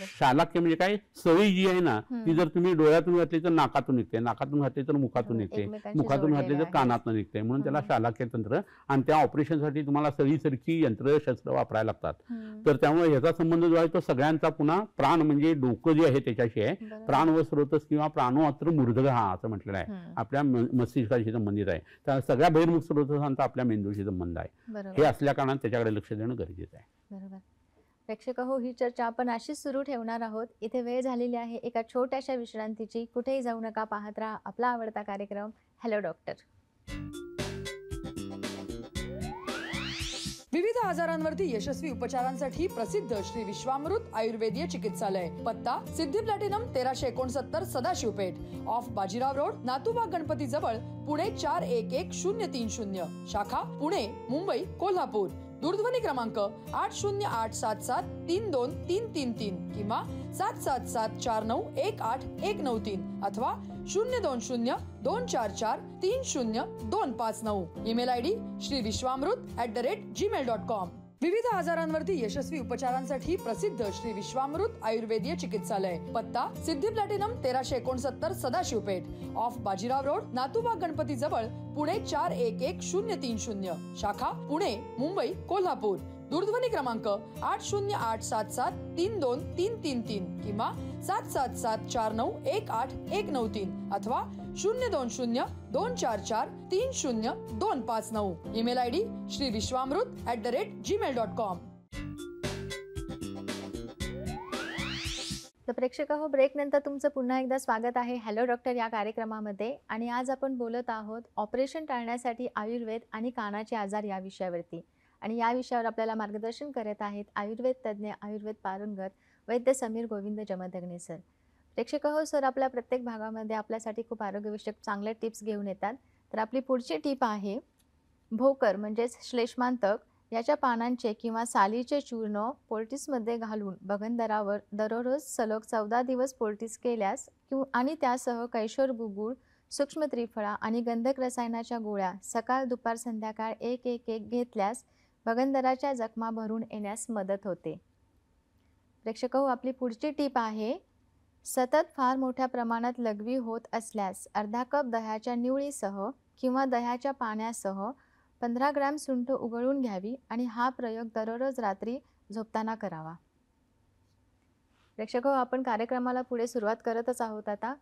शालाक्य म्हणजे काय, सवय जी आहे ना ती जर तुम्ही डोळ्यातून घातली तर नाकातून निघते, नाकातून घातली तर मुखातून निघते, मुखातून घातली तर कानातून निघते, म्हणून त्याला शालाक्य तंत्र. आणि त्या ऑपरेशनसाठी तुम्हाला सळीसारखी शस्त्र वापरायला लागतात. तर त्यामुळे ह्याचा संबंध जो आहे तो सगळ्यांचा पुन्हा प्राण म्हणजे डोकं जे आहे त्याच्याशी आहे. प्राण व स्रोतस किंवा प्राणोअत्र मूर्धगा असं म्हटलेलं आहे, आपल्या मस्तिष्काशी संबंधित आहे. त्या सगळ्या बहिर्मुख स्रोतसांचा आपल्या मेंदूशी संबंध आहे. हे असल्या कारणाने त्याच्याकडे लक्ष देणं गरजेचं आहे. बरोबर. प्रेक्षक हो, ही चर्चा आपण अशीच सुरू ठेवणार आहोत. इथे वेळ झालेली आहे एका छोट्याशा विश्रांतीची. कुठेही जाऊ नका, पाहत राहा आपला आवडता कार्यक्रम हॅलो डॉक्टर. विविध आजारांवरती यशस्वी उपचारांसाठी प्रसिद्ध श्री विश्वामृत आयुर्वेदीय चिकित्सालय. पत्ता Siddhi platinum 1369 Sadashivpeth, off Bajirao road, Natubag Ganpati जवळ, पुणे 411030. शाखा पुणे, मुंबई, कोल्हापूर. दूरध्वनी क्रमांक 8087732333 किंवा 7774918193 अथवा 02024430259. ईमेल आयडी श्रीविश्वामृत@gmail.com. विविध आजारांवरती यशस्वी उपचारांसाठी प्रसिद्ध श्री विश्वामृत आयुर्वेदीय चिकित्सालय. पत्ता Siddhi platinum 1369 Sadashivpeth, off Bajirao road, Natubag Ganpati जवळ, पुणे 411030. शाखा पुणे, मुंबई, कोल्हापूर. दूरध्वनी क्रमांक 8087732333 किंवा 7774918193 अथवा 02024430259. Email ID shriviswamrut@gmail.com. तर प्रेक्षक हो, ब्रेक नंतर तुमचं पुन्हा एकदा स्वागत आहे हॅलो डॉक्टर या कार्यक्रमामध्ये. आणि आज आपण बोलत आहोत ऑपरेशन टाळण्यासाठी आयुर्वेद आणि कानाचे आजार या विषयावरती. आणि या विषयावर आपल्याला मार्गदर्शन करत आहेत आयुर्वेद तज्ज्ञ, आयुर्वेद पारंगत वैद्य समीर गोविंद जमदग्नी सर. प्रेक्षक हो, सर आपल्या प्रत्येक भागामध्ये आपल्यासाठी खूप आरोग्यविषयक चांगल्या टिप्स घेऊन येतात. तर आपली पुढची टिप आहे भोकर म्हणजेच श्लेष्मांतक याच्या पानांचे किंवा सालीचे चूर्ण पोल्टिसमध्ये घालून बगंदरावर दररोज सलग 14 दिवस पोल्टिस केल्यास आणि त्यासह कैशोर गुगुळ, सूक्ष्म त्रिफळा आणि गंधक रसायनाच्या गोळ्या सकाळ दुपार संध्याकाळ 1-1-1 घेतल्यास बगंदराच्या जखमा भरून येण्यास मदत होते. प्रेक्षक हो, आपली पुढची टिप आहे सतत फार मोठ्या प्रमाणात लघवी होत असल्यास अर्धा कप दह्याच्या निवळीसह किंवा दह्याच्या पाण्यासह 15 ग्रॅम सुंठ उघळून घ्यावी आणि हा प्रयोग दररोज रात्री झोपताना करावा. प्रेक्षक हो, आपण कार्यक्रमाला पुढे सुरुवात करतच आहोत आता.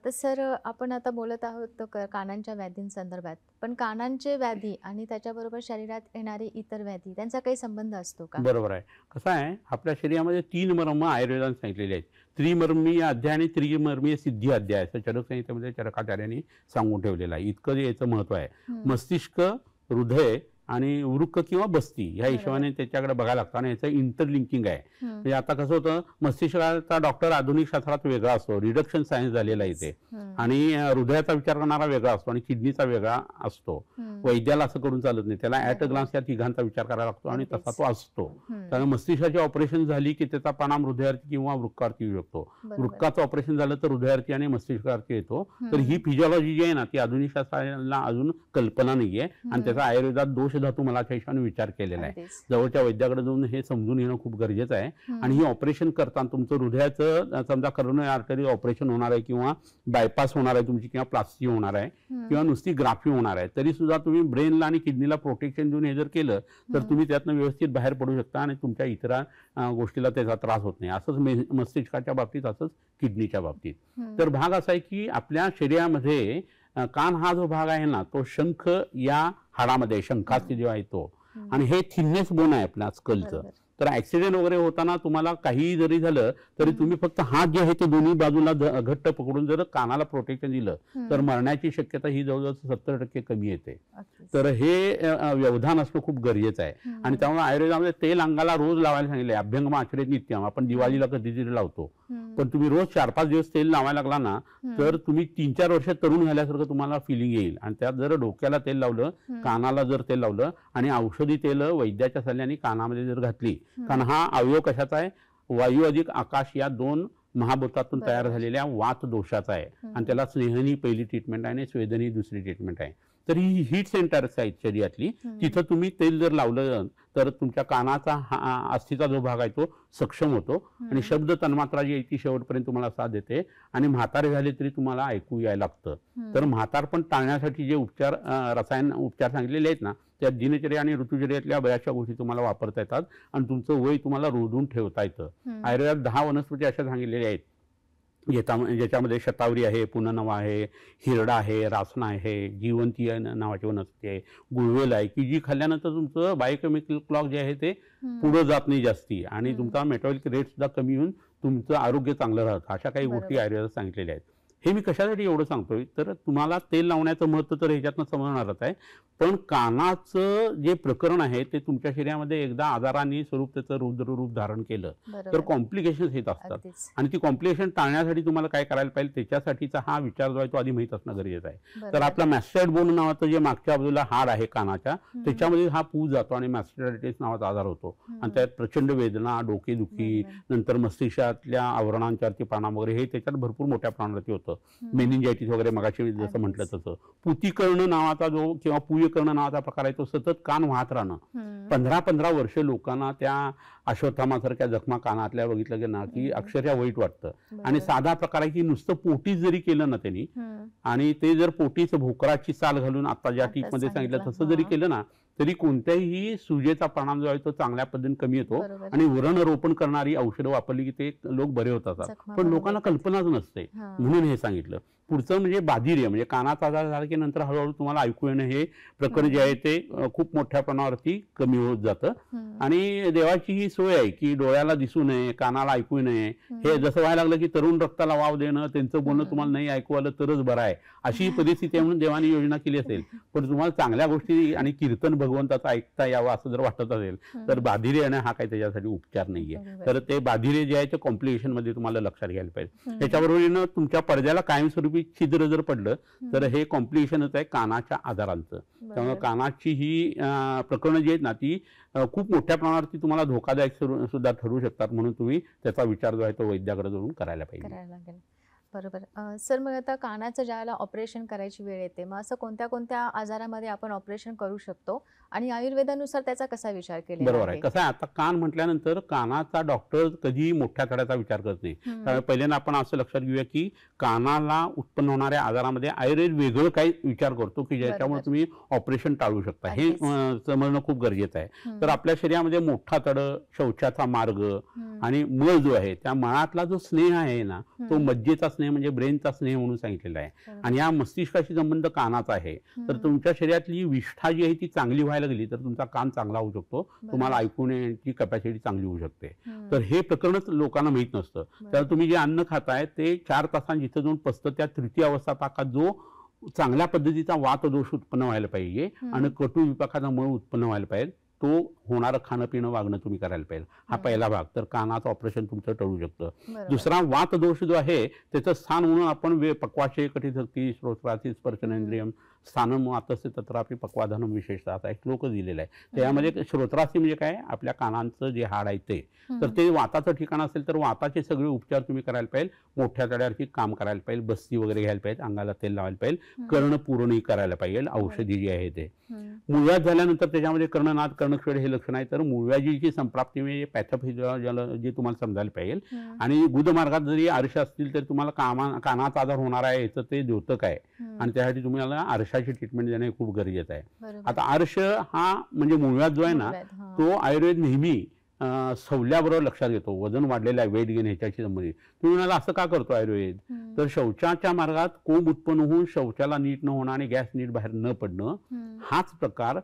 तर सर आपण आता बोलत आहोत कानांच्या व्याधींसंदर्भात. पण कानांचे व्याधी आणि त्याच्याबरोबर शरीरात येणारी इतर व्याधी त्यांचा काही संबंध असतो का? बरोबर आहे. कसं आहे, आपल्या शरीरामध्ये 3 मर्म आयुर्वेदाने सांगितलेले आहेत. त्रिमर्मीय अध्याय आणि त्रिमर्मीय सिद्धी अध्याय असं चरक संहितेमध्ये चरकाचार्यांनी सांगून ठेवलेलं आहे. इतकं याचं महत्व आहे. मस्तिष्क, हृदय आणि वृक्क किंवा बस्ती ह्या हिशोबाने त्याच्याकडे बघायला लागतं आणि याचं इंटरलिंकिंग आहे. म्हणजे आता कसं होतं, मस्तिष्काचा डॉक्टर आधुनिक शास्त्रात वेगळा असतो, रिडक्शन सायन्स झालेला इथे, आणि हृदयाचा विचार करणारा वेगळा असतो आणि किडनीचा वेगळा असतो. वैद्याला असं करून चालत नाही, त्याला ऍट अ ग्लान्स या तिघांचा विचार करायला लागतो आणि तसा तो असतो. त्यामुळे मस्तिष्काची ऑपरेशन झाली की त्याचा परिणाम हृदयार्थी किंवा वृक्कार्थी येऊ शकतो. वृक्काचं ऑपरेशन झालं तर हृदयार्थी आणि मस्तिष्कार्थी येतो. तर ही फिजिओलॉजी जी आहे ना, ती आधुनिक शास्त्राला अजून कल्पना नाहीये आणि त्याचा आयुर्वेदात दोष धातू मला हिशोबाने विचार केलेला आहे. जवळच्या वैद्याकडे जाऊन हे समजून येणं खूप गरजेचं आहे. आणि ही ऑपरेशन करताना तुमचं हृदयाचं समजा करोनरी आर्टरी ऑपरेशन होणार आहे किंवा बायपास होणार आहे तुमची किंवा प्लास्टी होणार आहे किंवा नुसती ग्राफी होणार आहे, तरी सुद्धा तुम्ही ब्रेनला आणि किडनीला प्रोटेक्शन देऊन हे जर केलं तर तुम्ही त्यातनं व्यवस्थित बाहेर पडू शकता आणि तुमच्या इतर गोष्टीला त्याचा त्रास होत नाही. असंच मस्तिष्काच्या बाबतीत, असंच किडनीच्या बाबतीत. तर भाग असा आहे की आपल्या शरीरामध्ये कान हा जो भाग आहे ना, तो शंख या हाडामध्ये शंखास्ती जेव्हा येतो आणि हे थिननेस बोन आहे आपल्या स्कलचं. तर ऍक्सिडेंट वगैरे होताना तुम्हाला काही जरी झालं तरी तुम्ही फक्त हात जे आहे ते दोन्ही बाजूला घट्ट पकडून जर कानाला प्रोटेक्शन दिलं तर मरण्याची शक्यता ही जवळजवळ 70% कमी येते. तर हे व्यवधान असणं खूप गरजेचं आहे. आणि त्यामुळे आयुर्वेदामध्ये तेल अंगाला रोज लावायला सांगितलंय. अभ्यंगम आचरित नित्यम, आपण दिवाळीला कधीतरी लावतो, पण तुम्ही रोज 4-5 दिवस तेल लावायला लागला ना तर तुम्ही 3-4 वर्ष तरुण झाल्यासारखं तुम्हाला फिलिंग येईल. आणि त्यात जर डोक्याला तेल लावलं, कानाला जर तेल लावलं आणि औषधी तेल वैद्याच्या सल्ल्याने कानामध्ये जर घातली, कारण हा अवयव कशाचा आहे, वायू अधिक आकाश या 2 महाभूतातून तयार झालेल्या वात दोषाचा आहे. आणि त्याला स्नेहनी पहिली ट्रीटमेंट आहे आणि स्वेदनी दुसरी ट्रीटमेंट आहे. तर ही हीट सेंटर्स आहेत शरीरातली, तिथं तुम्ही तेल जर लावलं तर तुमच्या कानाचा अस्थिचा जो भाग आहे तो सक्षम होतो आणि शब्द तन्मात्रा जी आहे ती शेवटपर्यंत तुम्हाला साथ देते आणि म्हातारे झाले तरी तुम्हाला ऐकू यायला लागतं. तर म्हातारपण टाळण्यासाठी जे उपचार, रसायन उपचार सांगितलेले आहेत ना, त्या दिनचर्या आणि ऋतुचर्यातल्या बऱ्याचशा गोष्टी तुम्हाला वापरता येतात आणि तुमचं वय तुम्हाला रोधून ठेवता येतं. आयुर्वेदात 10 वनस्पती अशा सांगितलेल्या आहेत ज्याच्यामध्ये शतावरी आहे, पुनर्नवा आहे, हिरडा आहे, रासना आहे, जीवंती नावाची वनस्पती आहे, गुळवेल आहे, की जी खाल्ल्यानंतर तुमचं बायोकेमिकल क्लॉक जे आहे ते पुढे जात नाही जास्ती आणि तुमचा मेटाबॉलिक रेट सुद्धा कमी होऊन तुमचं आरोग्य चांगलं राहतं. अशा काही गोष्टी आयुर्वेदात सांगितलेल्या आहेत. हे मी कशासाठी एवढं सांगतोय तर तुम्हाला तेल लावण्याचं महत्त्व तर ह्याच्यातनं समजणारच आहे, पण कानाचं जे प्रकरण आहे ते तुमच्या शरीरामध्ये एकदा आजाराने स्वरूप त्याचं रुद्ररूप धारण केलं तर कॉम्प्लिकेशन्स येत असतात. आणि ती कॉम्प्लिकेशन टाळण्यासाठी तुम्हाला काय करायला पाहिजे त्याच्यासाठीचा हा विचार जो आहे तो आधी माहीत असणं गरजेचं आहे. तर आपला मॅस्टर्ड बोन नावाचं जे मागच्या बाजूला हाड आहे कानाच्या, त्याच्यामध्ये हा पूज जातो आणि मॅस्टर्डायटिस नावाचा आजार होतो आणि त्यात प्रचंड वेदना, डोकेदुखी, नंतर मस्तिष्कातल्या आवरणांच्यावरती परिणाम वगैरे हे त्याच्यात भरपूर मोठ्या प्रमाणावरती होतं. मेनिंजायटिस वगैरे मगाशी जसं म्हटलं तसं. पुतीकर्ण नावाचा जो किंवा पुयकर्ण नावाचा प्रकार आहे तो सतत कान वाहत राहणं. 15-15 वर्ष लोकांना त्या अश्वत्थामासारख्या जखमा कानातल्या बघितलं गेलं ना की अक्षरशः वाईट वाटतं. आणि साधा प्रकार आहे की नुसतं पोटीच जरी केलं ना त्यांनी आणि ते जर पोटीच भोकराची साल घालून आता ज्या टीप मध्ये सांगितलं तसं जरी केलं ना तरी कोणत्याही सुजेचा परिणाम जो आहे तो चांगल्या पद्धतीने कमी येतो. बरोबर. आणि व्रणरोपण करणारी औषधं वापरली की ते लोक बरे होतात. जखमा पण भरून लोकांना येतात. कल्पनाच नसते, हा. म्हणून हे सांगितलं. पुढचं म्हणजे बाधिर्य, म्हणजे कानाचा आजार झाला की नंतर हळूहळू तुम्हाला ऐकू येणं हे प्रकरण जे आहे ते खूप मोठ्या प्रमाणावरती कमी होत जातं. आणि देवाची ही सोय आहे की डोळ्याला दिसू नये, कानाला ऐकू नये. हे जसं व्हायला लागलं की तरुण रक्ताला वाव देणं, त्यांचं बोलणं तुम्हाला नाही ऐकू आलं तरच बरं आहे, अशी परिस्थिती आहे म्हणून देवाने योजना केली असेल. पण तुम्हाला चांगल्या गोष्टी आणि कीर्तन भगवंताचं ऐकता यावं असं जर वाटत असेल तर बाधिर्य येणं हा काही त्याच्यासाठी उपचार नाहीये. तर ते बाधिर्य जे आहे ते कॉम्प्लिकेशन मध्ये तुम्हाला लक्षात घ्यायला पाहिजे. त्याच्याबरोबरीनं तुमच्या पडद्याला कायमस्वरूपी छिद्र जर पडलं तर हे कॉम्प्लिकेशनच आहे कानाच्या आजारांचं. त्यामुळे कानाची ही प्रकरणं जी आहेत ना ती खूप मोठ्या प्रमाणावरती तुम्हाला धोकादायक सुद्धा ठरू शकतात. म्हणून तुम्ही त्याचा विचार जो आहे तो वैद्याकडे जाऊन करायला पाहिजे. बरोबर. सर, मग आता कानाचं ज्याला ऑपरेशन करायची वेळ येते, मग असं कोणत्या कोणत्या आजारामध्ये आपण ऑपरेशन करू शकतो आणि आयुर्वेदानुसार त्याचा कसा विचार केलेला बरोबर आहे. कसं आहे, आता कान म्हटल्यानंतर कानाचा डॉक्टर कधी मोठ्या तड्याचा विचार करत नाही. त्यामुळे पहिल्यांदा आपण असं लक्षात घेऊया की कानाला उत्पन्न होणाऱ्या आजारामध्ये आयुर्वेद वेगळं काही विचार करतो की ज्याच्यामुळे तुम्ही ऑपरेशन टाळू शकता. हे समजणं खूप गरजेचं आहे. तर आपल्या शरीरामध्ये मोठा तड, शौचाचा मार्ग आणि मळ जो आहे त्या मळातला जो स्नेह आहे ना तो मज्जेचा स्नेह म्हणजे ब्रेनचा स्नेह म्हणून सांगितलेला आहे. आणि या मस्तिष्काशी संबंध कानाचा आहे. तर तुमच्या शरीरातली विष्ठा जी आहे ती चांगली व्हायला गेली तर तुमचा कान चांगला होऊ शकतो, तुम्हाला ऐकून येण्याची कॅपॅसिटी चांगली होऊ शकते. तर हे प्रकरणच लोकांना माहीत नसतं. तर तुम्ही जे अन्न खाताय ते 4 तासांनी जिथं जाऊन पचतं त्या तृतीय अवस्था पाकात जो चांगल्या पद्धतीचा वातदोष उत्पन्न व्हायला पाहिजे आणि कटू विपाकाचा मळ उत्पन्न व्हायला पाहिजे तो होणारं खाणं पिणं वागणं तुम्ही करायला पाहिजे. हा पहिला भाग. तर कानाचं ऑपरेशन तुमचं टळू शकतं. दुसरा वातदोष जो आहे त्याचं स्थान म्हणून आपण पक्वाशय कटिशक्ती श्रोत्राची स्पर्शनेंद्रियम स्थानम वातस्य तत्रापि पक्वाधनम विशेषतः असा एक श्लोक दिलेला आहे. त्यामध्ये श्रोत्रासी म्हणजे काय, आपल्या कानांचं जे हाड आहे ते. तर ते वाताचं ठिकाण असेल तर वाताचे सगळे उपचार तुम्ही करायला पाहिजे. मोठ्या तड्यावरती काम करायला पाहिजे, बस्ती वगैरे घ्यायला पाहिजे, अंगाला तेल लावायला पाहिजे, कर्ण पुरणी करायला पाहिजे, औषधी जी आहे ते. मूळव्याध झाल्यानंतर त्याच्यामध्ये कर्णनाद कर्णक्षेड हे लक्षण आहे. तर मूळव्याधीची संप्राप्ती म्हणजे पॅथोफिजिओलॉजी जे तुम्हाला समजायला पाहिजे. आणि गुदमार्गात जरी आरशा असतील तर तुम्हाला कानाचा आजार होणार आहे याचं ते द्योतक आहे आणि त्यासाठी तुम्हाला आरशाची ट्रीटमेंट देणे खूप गरजेचं आहे. आता आरश हा म्हणजे मूळव्याध जो आहे ना तो आयुर्वेद नेहमी सवल्याबरोबर लक्षात घेतो. वजन वाढलेलं आहे, वेट गेन ह्याच्याशी संबंधित. तुम्ही म्हणाला असं का करतो आयुर्वेद, तर शौचाच्या मार्गात कोंब उत्पन्न होऊन शौचाला नीट न होणं आणि गॅस नीट बाहेर न पडणं हाच प्रकार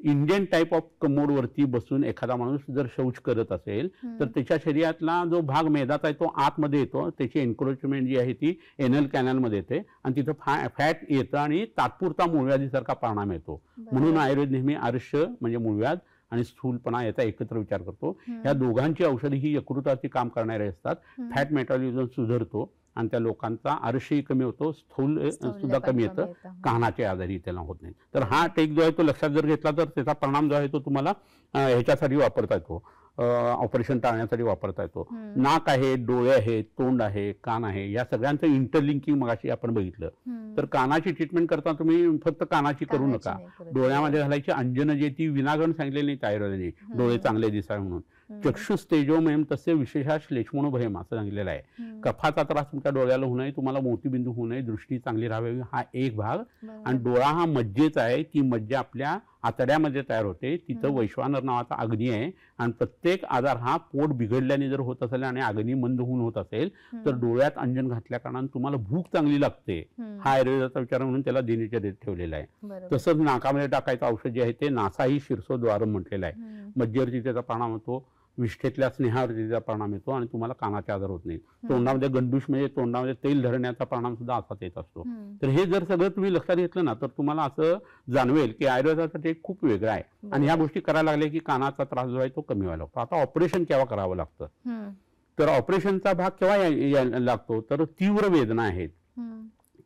इंडियन टाईप ऑफ कमोड वरती बसून एखादा माणूस जर शौच करत असेल तर त्याच्या शरीरातला जो भाग मेदाचा आहे तो आतमध्ये येतो. त्याची एन्क्रोचमेंट जी आहे ती एनल कॅनलमध्ये येते आणि तिथं फॅट येतं आणि तात्पुरता मूळव्याधीसारखा परिणाम येतो. म्हणून आयुर्वेद नेहमी आर्ष म्हणजे मूळव्याध आणि स्थूलपणा याचा एकत्र विचार करतो. या दोघांची औषधी ही यकृतावरती काम करणारे असतात. फॅट मेटाबॉलिझम सुधारतो आणि त्या लोकांचा आरशही कमी होतो, स्थूल सुद्धा कमी येतं, कानाचे आजारही त्याला होत नाही. तर हा टेक जो आहे तो लक्षात जर घेतला तर त्याचा परिणाम जो आहे तो तुम्हाला ह्याच्यासाठी वापरता येतो, ऑपरेशन टाळण्यासाठी वापरता येतो. नाक आहे, डोळे आहेत, तोंड आहे, कान आहे, या सगळ्यांचं इंटरलिंकिंग मगाशी आपण बघितलं. तर कानाची ट्रीटमेंट करता तुम्ही फक्त कानाची करू नका. डोळ्यामध्ये घालायची अंजन जी ती विनागण सांगितलेली नाही आयुर्वेदाने, डोळे चांगले दिसावे म्हणून. चक्षुष तेजोमयम तसे विशेषा श्लेष्मणो भयम असं सांगितलेलं आहे. कफाचा त्रास तुमच्या डोळ्याला होऊ नये, तुम्हाला मोतीबिंदू होऊ नये, दृष्टी चांगली राहावी हा एक भाग. आणि डोळा हा मज्जेचा आहे, ती मज्जा आपल्या आतड्यामध्ये तयार होते. तिथं वैश्वानर नावाचा अग्नी आहे आणि प्रत्येक आजार हा पोट बिघडल्याने जर होत असेल आणि अग्नी मंद होऊन होत असेल तर डोळ्यात अंजन घातल्या कारणाने तुम्हाला भूक चांगली लागते. हा आयुर्वेदाचा विचार म्हणून त्याला दिनीच्या देत ठेवलेला आहे. तसंच नाकामध्ये टाकायचं औषध जे आहे ते नासाही शीर्षोद्वारम म्हटलेलं आहे. मज्जेवरती त्याचा परिणाम होतो, विष्ठेतल्या स्नेहावरती त्याचा परिणाम येतो आणि तुम्हाला कानाचे आजार होत नाही. तोंडामध्ये गंडूश म्हणजे तोंडामध्ये तेल धरण्याचा परिणाम सुद्धा असाच येत असतो. तर हे जर सगळं तुम्ही लक्षात घेतलं ना तर तुम्हाला असं जाणवेल की आयुर्वेदाचा टेक खूप वेगळा आहे आणि ह्या गोष्टी करायला लागल्या की कानाचा त्रास जो आहे तो कमी व्हायला लागतो. आता ऑपरेशन केव्हा करावं लागतं, तर ऑपरेशनचा भाग केव्हा यायला लागतो, तर तीव्र वेदना आहेत,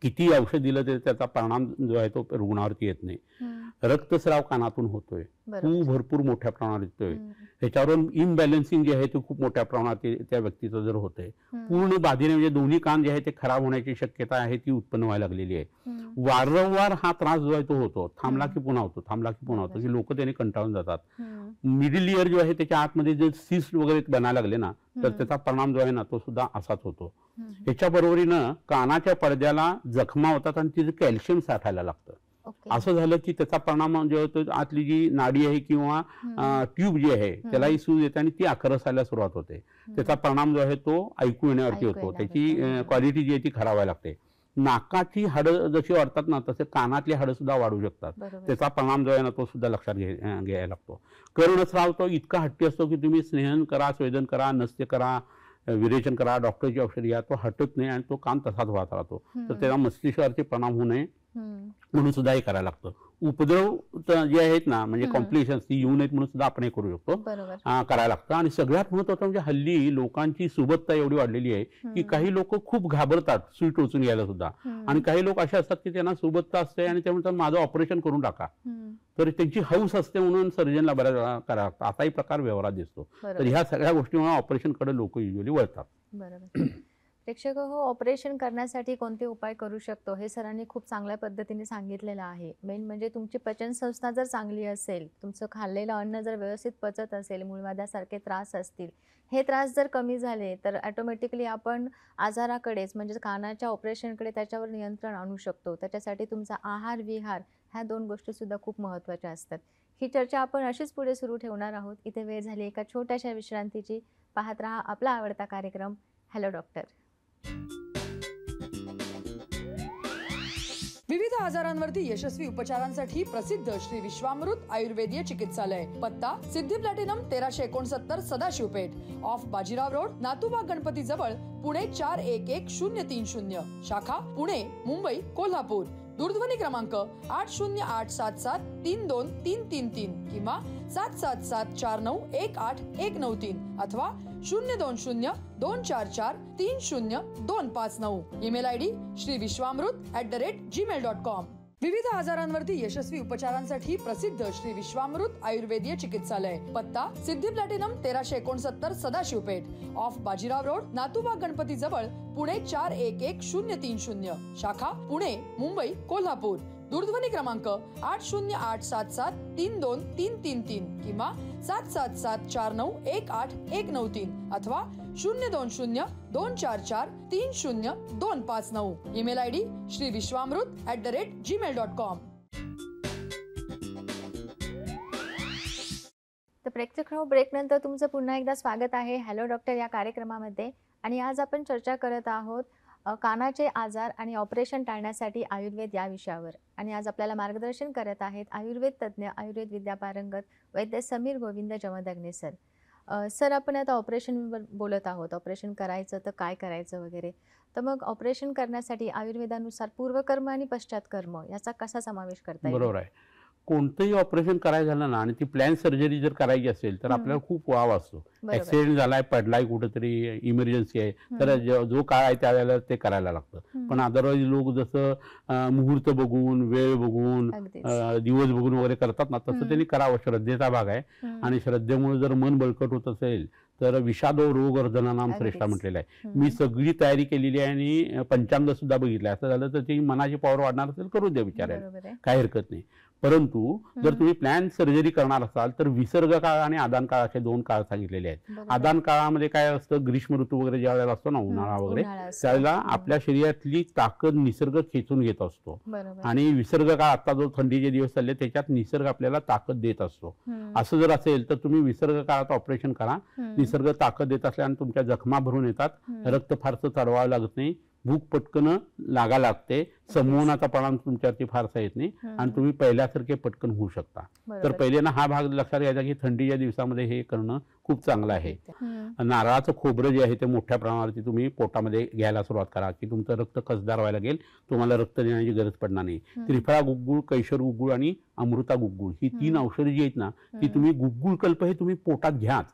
किती औषध दिलं तरी त्याचा परिणाम जो आहे तो रुग्णावरती येत नाही. रक्तस्राव कानातून होतोय, खूप भरपूर मोठ्या प्रमाणात येतोय. ह्याच्यावरून इम्बॅलन्सिंग जे आहे ते खूप मोठ्या प्रमाणात त्या व्यक्तीचं जर होतंय. पूर्ण बाधीने म्हणजे दोन्ही कान जे आहे ते खराब होण्याची शक्यता आहे ती उत्पन्न व्हायला लागलेली आहे. वारंवार हा त्रास जो आहे तो होतो, थांबला की पुन्हा होतो, थांबला की पुन्हा होतो, की लोक त्याने कंटाळून जातात. मिडल इयर जो आहे त्याच्या आतमध्ये जे सिस्ट वगैरे बनायला लागले ना तर त्याचा परिणाम जो आहे ना तो सुद्धा असाच होतो. ह्याच्या बरोबरीनं कानाच्या पडद्याला जखमा होतात आणि तिथे कॅल्शियम साठायला लागतं. असं झालं की त्याचा परिणाम जो होतो आतली जी नाडी आहे किंवा ट्यूब जी आहे त्यालाही सूज येते आणि ती आकार असायला सुरुवात होते. त्याचा परिणाम जो आहे तो ऐकू येण्यावरती होतो. त्याची क्वालिटी जी आहे ती खराब व्हायला लागते. नाकाची हाडं जशी वाढतात ना तसे कानातली हाडं सुद्धा वाढू शकतात. त्याचा परिणाम जो आहे ना तो सुद्धा लक्षात घ्यायला लागतो. कर्णस्राव तो इतका हट्टी असतो की तुम्ही स्नेहन करा, स्वेदन करा, नस्य करा, विरेचन करा, डॉक्टरची औषध घ्या, तो हटत नाही आणि तो कान तसाच वाहत राहतो. तर त्याला मस्तिष्कावरचे परिणाम होऊ नये म्हणून सुद्धा हे करायला लागतं. उपद्रव जे आहेत ना म्हणजे कॉम्प्लिकेशन्स ती येऊ नयेत म्हणून सुद्धा आपण हे करू शकतो, करायला लागतं. आणि सगळ्यात महत्त्वाचं म्हणजे हल्ली लोकांची सुबत्ता एवढी वाढलेली आहे की काही लोक खूप घाबरतात सुई टोचून घ्यायला सुद्धा. आणि काही लोक असे असतात की त्यांना सुबत्ता असते आणि ते म्हणतात माझं ऑपरेशन करून टाका. तर त्यांची हौस असते म्हणून सर्जनला बऱ्याच वेळा करायला लागतं. असाही प्रकार व्यवहारात दिसतो. तर ह्या सगळ्या गोष्टीमुळे ऑपरेशनकडे लोक युजली वळतात. बरोबर. प्रेक्षक हो, ऑपरेशन करण्यासाठी कोणते उपाय करू शकतो हे सरांनी खूप चांगल्या पद्धतीने सांगितलेलं आहे. मेन म्हणजे तुमची पचनसंस्था जर चांगली असेल, तुमचं खाल्लेलं अन्न जर व्यवस्थित पचत असेल, मूळव्याधासारखे त्रास असतील, हे त्रास जर कमी झाले तर ऑटोमॅटिकली आपण आजाराकडेच म्हणजे कानाच्या ऑपरेशनकडे त्याच्यावर नियंत्रण आणू शकतो. त्याच्यासाठी तुमचा आहार विहार ह्या 2 गोष्टीसुद्धा खूप महत्त्वाच्या असतात. ही चर्चा आपण अशीच पुढे सुरू ठेवणार आहोत. इथे वेळ झाली एका छोट्याशा विश्रांतीची. पाहत रहा आपला आवडता कार्यक्रम हॅलो डॉक्टर. विविध आजारांवरती यशस्वी उपचारांसाठी प्रसिद्ध श्री विश्वामृत आयुर्वेदीय चिकित्सालय. पत्ता Siddhi platinum 1369 Sadashivpeth, off Bajirao road, Natubag Ganpati जवळ, पुणे 411030. शाखा पुणे, मुंबई, कोल्हापूर. दूरध्वनी क्रमांक 8087732333 किंवा 7774918193 अथवा 02024430259. ईमेल आयडी श्रीविश्वामृत@gmail.com. विविध आजारांवरती यशस्वी उपचारांसाठी प्रसिद्ध श्री विश्वामृत आयुर्वेदीय चिकित्सालय. पत्ता Siddhi platinum 1369 Sadashivpeth, off Bajirao road, Natubag Ganpati जवळ, पुणे 411030. शाखा पुणे, मुंबई, कोल्हापूर. दूरध्वनी क्रमांक 8087732333 किंवा 7774918193 अथवा 02024430259. ईमेल आयडी श्रीविश्वामृत@gmail.com. तर प्रेक्षक हो, ब्रेकनंतर तुमचं पुन्हा एकदा स्वागत आहे हॅलो डॉक्टर या कार्यक्रमामध्ये. आणि आज आपण चर्चा करत आहोत कानाचे आजार आणि ऑपरेशन टाळण्यासाठी आयुर्वेद या विषयावर. आणि आज आपल्याला मार्गदर्शन करत आहेत आयुर्वेद तज्ज्ञ, आयुर्वेद विद्या पारंगत वैद्य समीर गोविंद जमदग्ने सर. सर, आपण आता ऑपरेशनवर बोलत आहोत. ऑपरेशन करायचं तर काय करायचं वगैरे. तर मग ऑपरेशन करण्यासाठी आयुर्वेदानुसार पूर्वकर्म आणि पश्चातकर्म याचा कसा समावेश करता येईल? बरोबर आहे. कोणतंही ऑपरेशन करायचं झालं ना आणि ती प्लॅन सर्जरी जर करायची असेल तर आपल्याला खूप वाव असतो. ऍक्सिडेंट झालाय, पडलाय कुठेतरी, इमर्जन्सी आहे, तर जो काळ आहे त्यावेळेला ते करायला लागतं. पण अदरवाईज लोक जसं मुहूर्त बघून, वेळ बघून, दिवस बघून वगैरे करतात ना, तसं त्यांनी करावं. श्रद्धेचा भाग आहे. आणि श्रद्धेमुळे जर मन बळकट होत असेल तर विषादो रोगवर्धनानाम श्रेष्ठा म्हटलेलं आहे. मी सगळी तयारी केलेली आहे आणि पंचांग सुद्धा बघितलंय. असं झालं तर ती मनाची पॉवर वाढणार असेल करून द्या विचारायला, काही हरकत नाही. परंतु जर तुम्ही प्लॅन सर्जरी करणार असाल तर विसर्ग काळ आणि आदान काळ असे 2 काळ सांगितलेले आहेत. आदान काळामध्ये काय असतं, ग्रीष्म ऋतू वगैरे ज्या वेळेला असतो ना, उन्हाळा वगैरे, त्यावेळेला आपल्या शरीरातली ताकद निसर्ग खेचून घेत असतो. आणि विसर्ग काळ आता जो थंडीचे दिवस चालले त्याच्यात निसर्ग आपल्याला ताकद देत असतो. असं जर असेल तर तुम्ही विसर्ग काळात ऑपरेशन करा. निसर्ग ताकद देत असल्याने तुमच्या जखमा भरून येतात, रक्त फारसं चढवावं लागत नाही, भूक पटकन लागा लागते, संमोहनाचा परिणाम तुमच्यावरती फारसा येत नाही आणि तुम्ही पहिल्यासारखे पटकन होऊ शकता. तर पहिले ना हा भाग लक्षात घ्यायचा की थंडीच्या दिवसामध्ये हे करणं खूप चांगलं आहे. नारळाचं खोबरं जे आहे ते मोठ्या प्रमाणावरती तुम्ही पोटामध्ये घ्यायला सुरुवात करा की तुमचं रक्त कसदार व्हायला लागेल, तुम्हाला रक्त देण्याची गरज पडणार नाही. त्रिफळा गुग्गुळ, कैशर गुग्गुळ आणि अमृता गुग्गुळ ही 3 औषधं जी आहेत ना ती तुम्ही गुग्गुळ कल्प हे तुम्ही पोटात घ्याच.